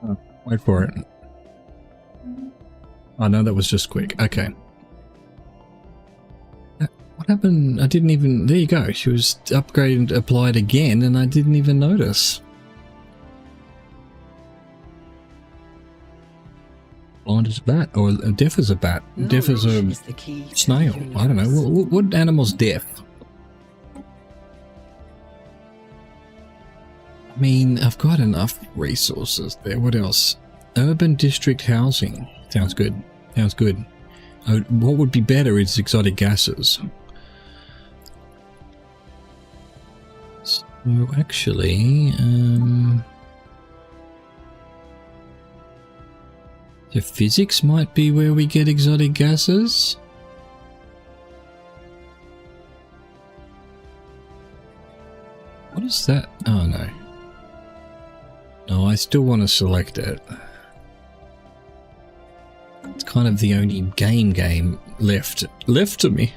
Oh, wait for it. Oh no, that was just quick. Okay. What happened? I didn't even... There you go. She was upgraded, applied again, and I didn't even notice. Blind as a bat, or deaf as a bat. Deaf as a snail. I don't know. What animal's deaf? I mean, I've got enough resources there. What else? Urban district housing. Sounds good. Sounds good. What would be better is exotic gases. So actually, so physics might be where we get exotic gases. What is that? Oh no. No, I still want to select it. It's kind of the only game left to me.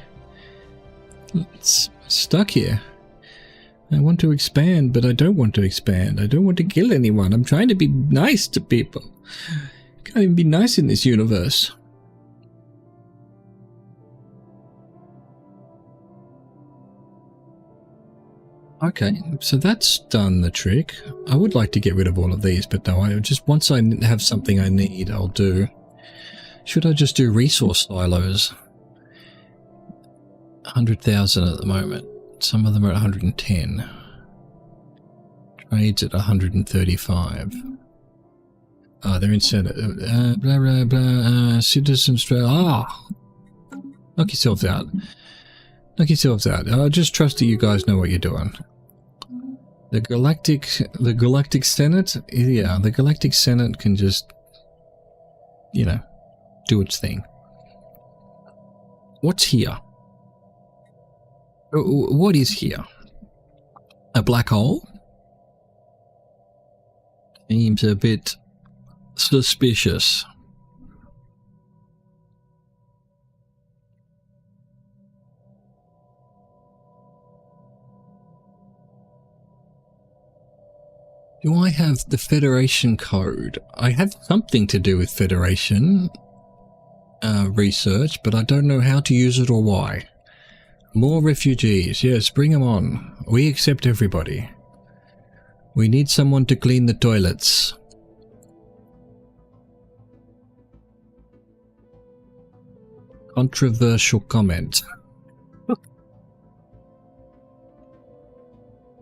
It's stuck here. I want to expand, but I don't want to expand. I don't want to kill anyone. I'm trying to be nice to people. Can't even be nice in this universe. Okay, so that's done the trick. I would like to get rid of all of these, but no, I just once I have something I need, I'll do. Should I just do resource silos? 100,000 at the moment. Some of them are at 110. Trades at 135. Oh, they're in Senate. Blah, blah, blah. Citizens... Ah! Knock yourselves out. Knock yourselves out. I just trust that you guys know what you're doing. The Galactic Senate? Yeah, the Galactic Senate can just, you know, do its thing. What's here? What is here? A black hole? Seems a bit suspicious. Do I have the Federation code? I have something to do with Federation research, but I don't know how to use it or why. More refugees. Yes, bring them on. We accept everybody. We need someone to clean the toilets. Controversial comment.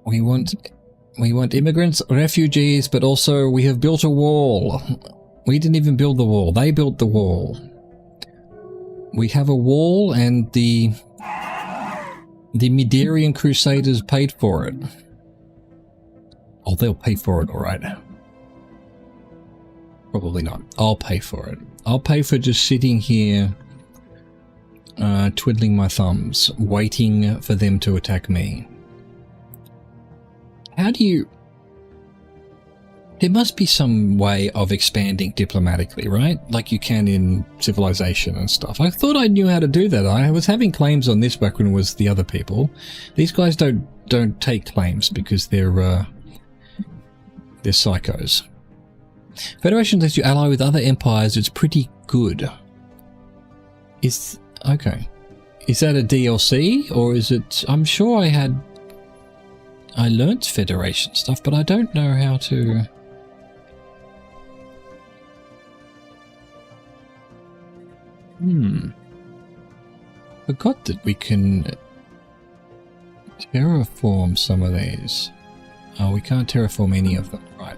We want immigrants, refugees, but also we have built a wall. We didn't even build the wall. They built the wall. We have a wall and the Midarian Crusaders paid for it. Oh, they'll pay for it, alright. Probably not. I'll pay for it. I'll pay for just sitting here, twiddling my thumbs, waiting for them to attack me. How do you... There must be some way of expanding diplomatically, right? Like you can in Civilization and stuff. I thought I knew how to do that. I was having claims on this back when it was the other people. These guys don't take claims because they're psychos. Federation lets you ally with other empires. It's pretty good. Okay. Is that a DLC or is it... I'm sure I had I learnt Federation stuff, but I don't know how to... Forgot that we can terraform some of these. Oh, we can't terraform any of them, right.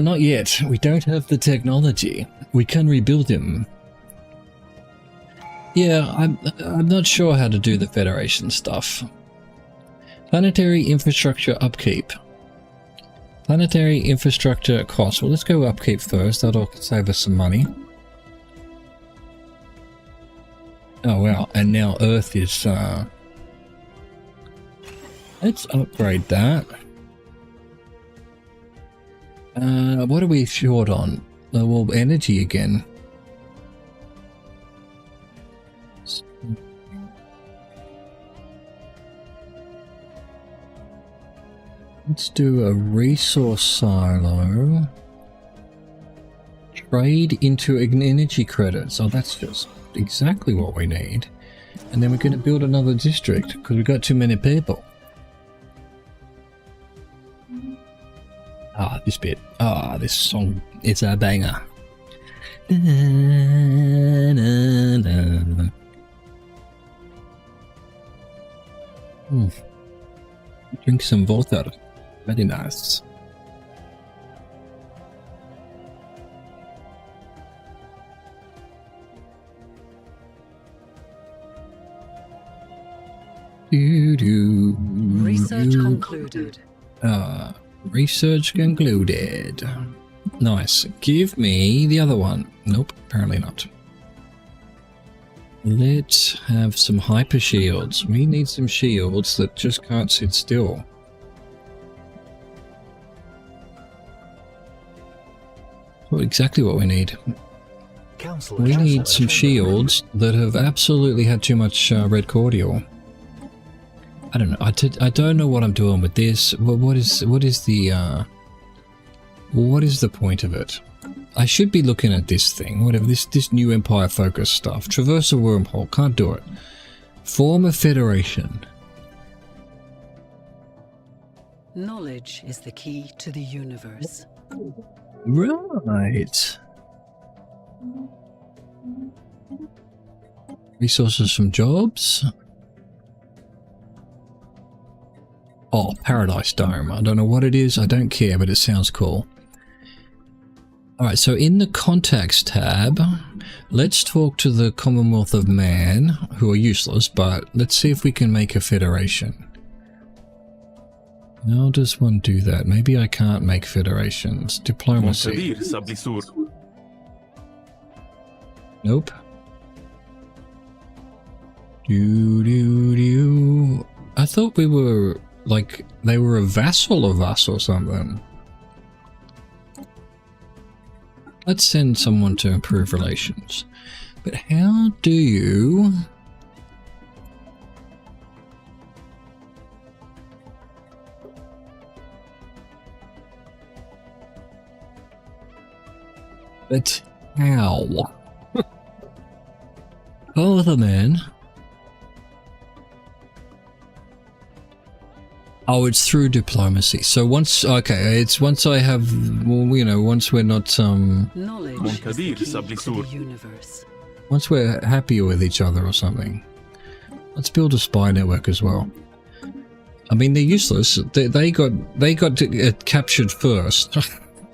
Not yet. We don't have the technology. We can rebuild them. Yeah, I'm not sure how to do the Federation stuff. Planetary infrastructure upkeep. Planetary infrastructure cost. Well, let's go upkeep first. That'll save us some money. Oh wow, and now Earth is, let's upgrade that. What are we short on? Well, energy again. Let's do a resource silo. Trade into energy credits. Oh, that's just exactly what we need. And then we're going to build another district because we've got too many people. Ah, this bit. Ah, this song. It's a banger. Drink some water. Very nice. Research concluded. Research concluded. Nice. Give me the other one. Nope, apparently not. Let's have some hyper shields. We need some shields that just can't sit still. Well, exactly what we need. We need some shields that have absolutely had too much red cordial. I don't know. I don't know what I'm doing with this. What is the point of it? I should be looking at this thing. Whatever this new Empire focus stuff. Traverse a wormhole. Can't do it. Form a federation. Knowledge is the key to the universe. Right. Resources from jobs. Oh, Paradise Dome. I don't know what it is. I don't care, but it sounds cool. Alright, so in the Contacts tab, let's talk to the Commonwealth of Man, who are useless, but let's see if we can make a federation. How does one do that? Maybe I can't make federations. Diplomacy. Nope. I thought we were, like, they were a vassal of us or something. Let's send someone to improve relations. But how do you... But how? Oh, the man. Oh, it's through diplomacy. So once, okay, it's once I have, well, you know, once we're not, Knowledge is the key to the universe. Once we're happier with each other or something. Let's build a spy network as well. I mean, they're useless. They got captured first.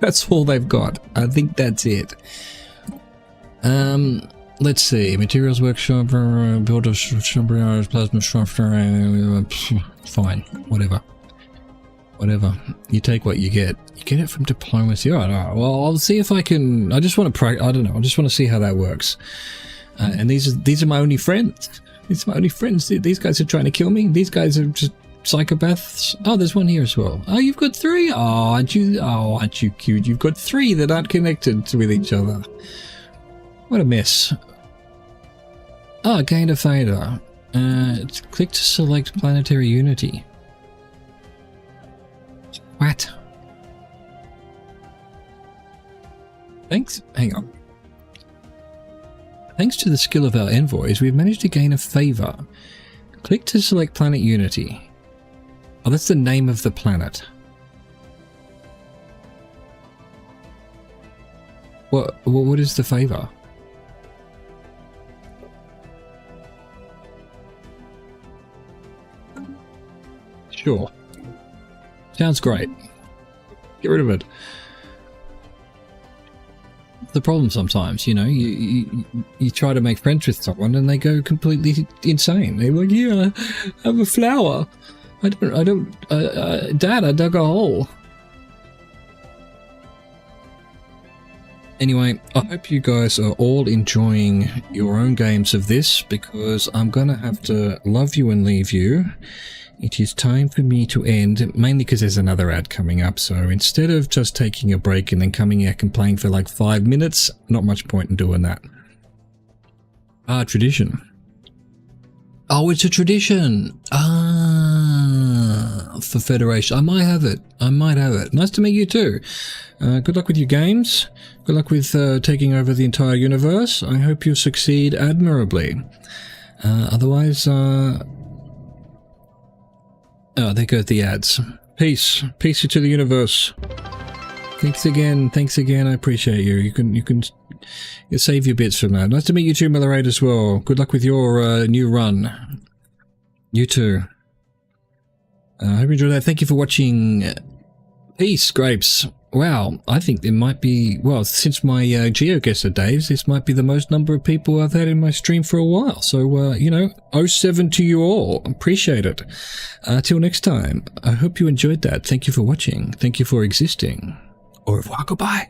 That's all they've got. I think that's it. Let's see. Materials workshop, build a plasma structure. Fine. Whatever. Whatever. You take what you get. You get it from diplomacy. All right. Well, I'll see if I can. I just want to I don't know. I just want to see how that works. And these are my only friends. These are my only friends. These guys are trying to kill me. These guys are just psychopaths. Oh, there's one here as well. Oh, you've got three. Oh, aren't you cute? You've got three that aren't connected with each other. What a mess. Oh, gained a fader. Click to select planetary unity. What? Thanks. Hang on. Thanks to the skill of our envoys, we've managed to gain a favor. Click to select planet unity. Oh, that's the name of the planet. What is the favor? Sure. Sounds great. Get rid of it. The problem sometimes, you know, you try to make friends with someone and they go completely insane. They're like, yeah, I have a flower. Dad, I dug a hole. Anyway, I hope you guys are all enjoying your own games of this, because I'm gonna have to love you and leave you. It is time for me to end, mainly because there's another ad coming up, so instead of just taking a break and then coming out and playing for like 5 minutes, not much point in doing that. Ah, tradition. Oh, it's a tradition! Ah, for Federation. I might have it. I might have it. Nice to meet you too. Good luck with your games. Good luck with taking over the entire universe. I hope you succeed admirably. Otherwise, oh, there go the ads. Peace. Peace to the universe. Thanks again. Thanks again. I appreciate you. You save your bits from that. Nice to meet you too, Millerade, as well. Good luck with your new run. You too. I hope you enjoyed that. Thank you for watching. Peace, Grapes. Wow, I think there might be, well, since my GeoGuessr days, this might be the most number of people I've had in my stream for a while. So, you know, 07 to you all. Appreciate it. Till next time, I hope you enjoyed that. Thank you for watching. Thank you for existing. Au revoir, goodbye.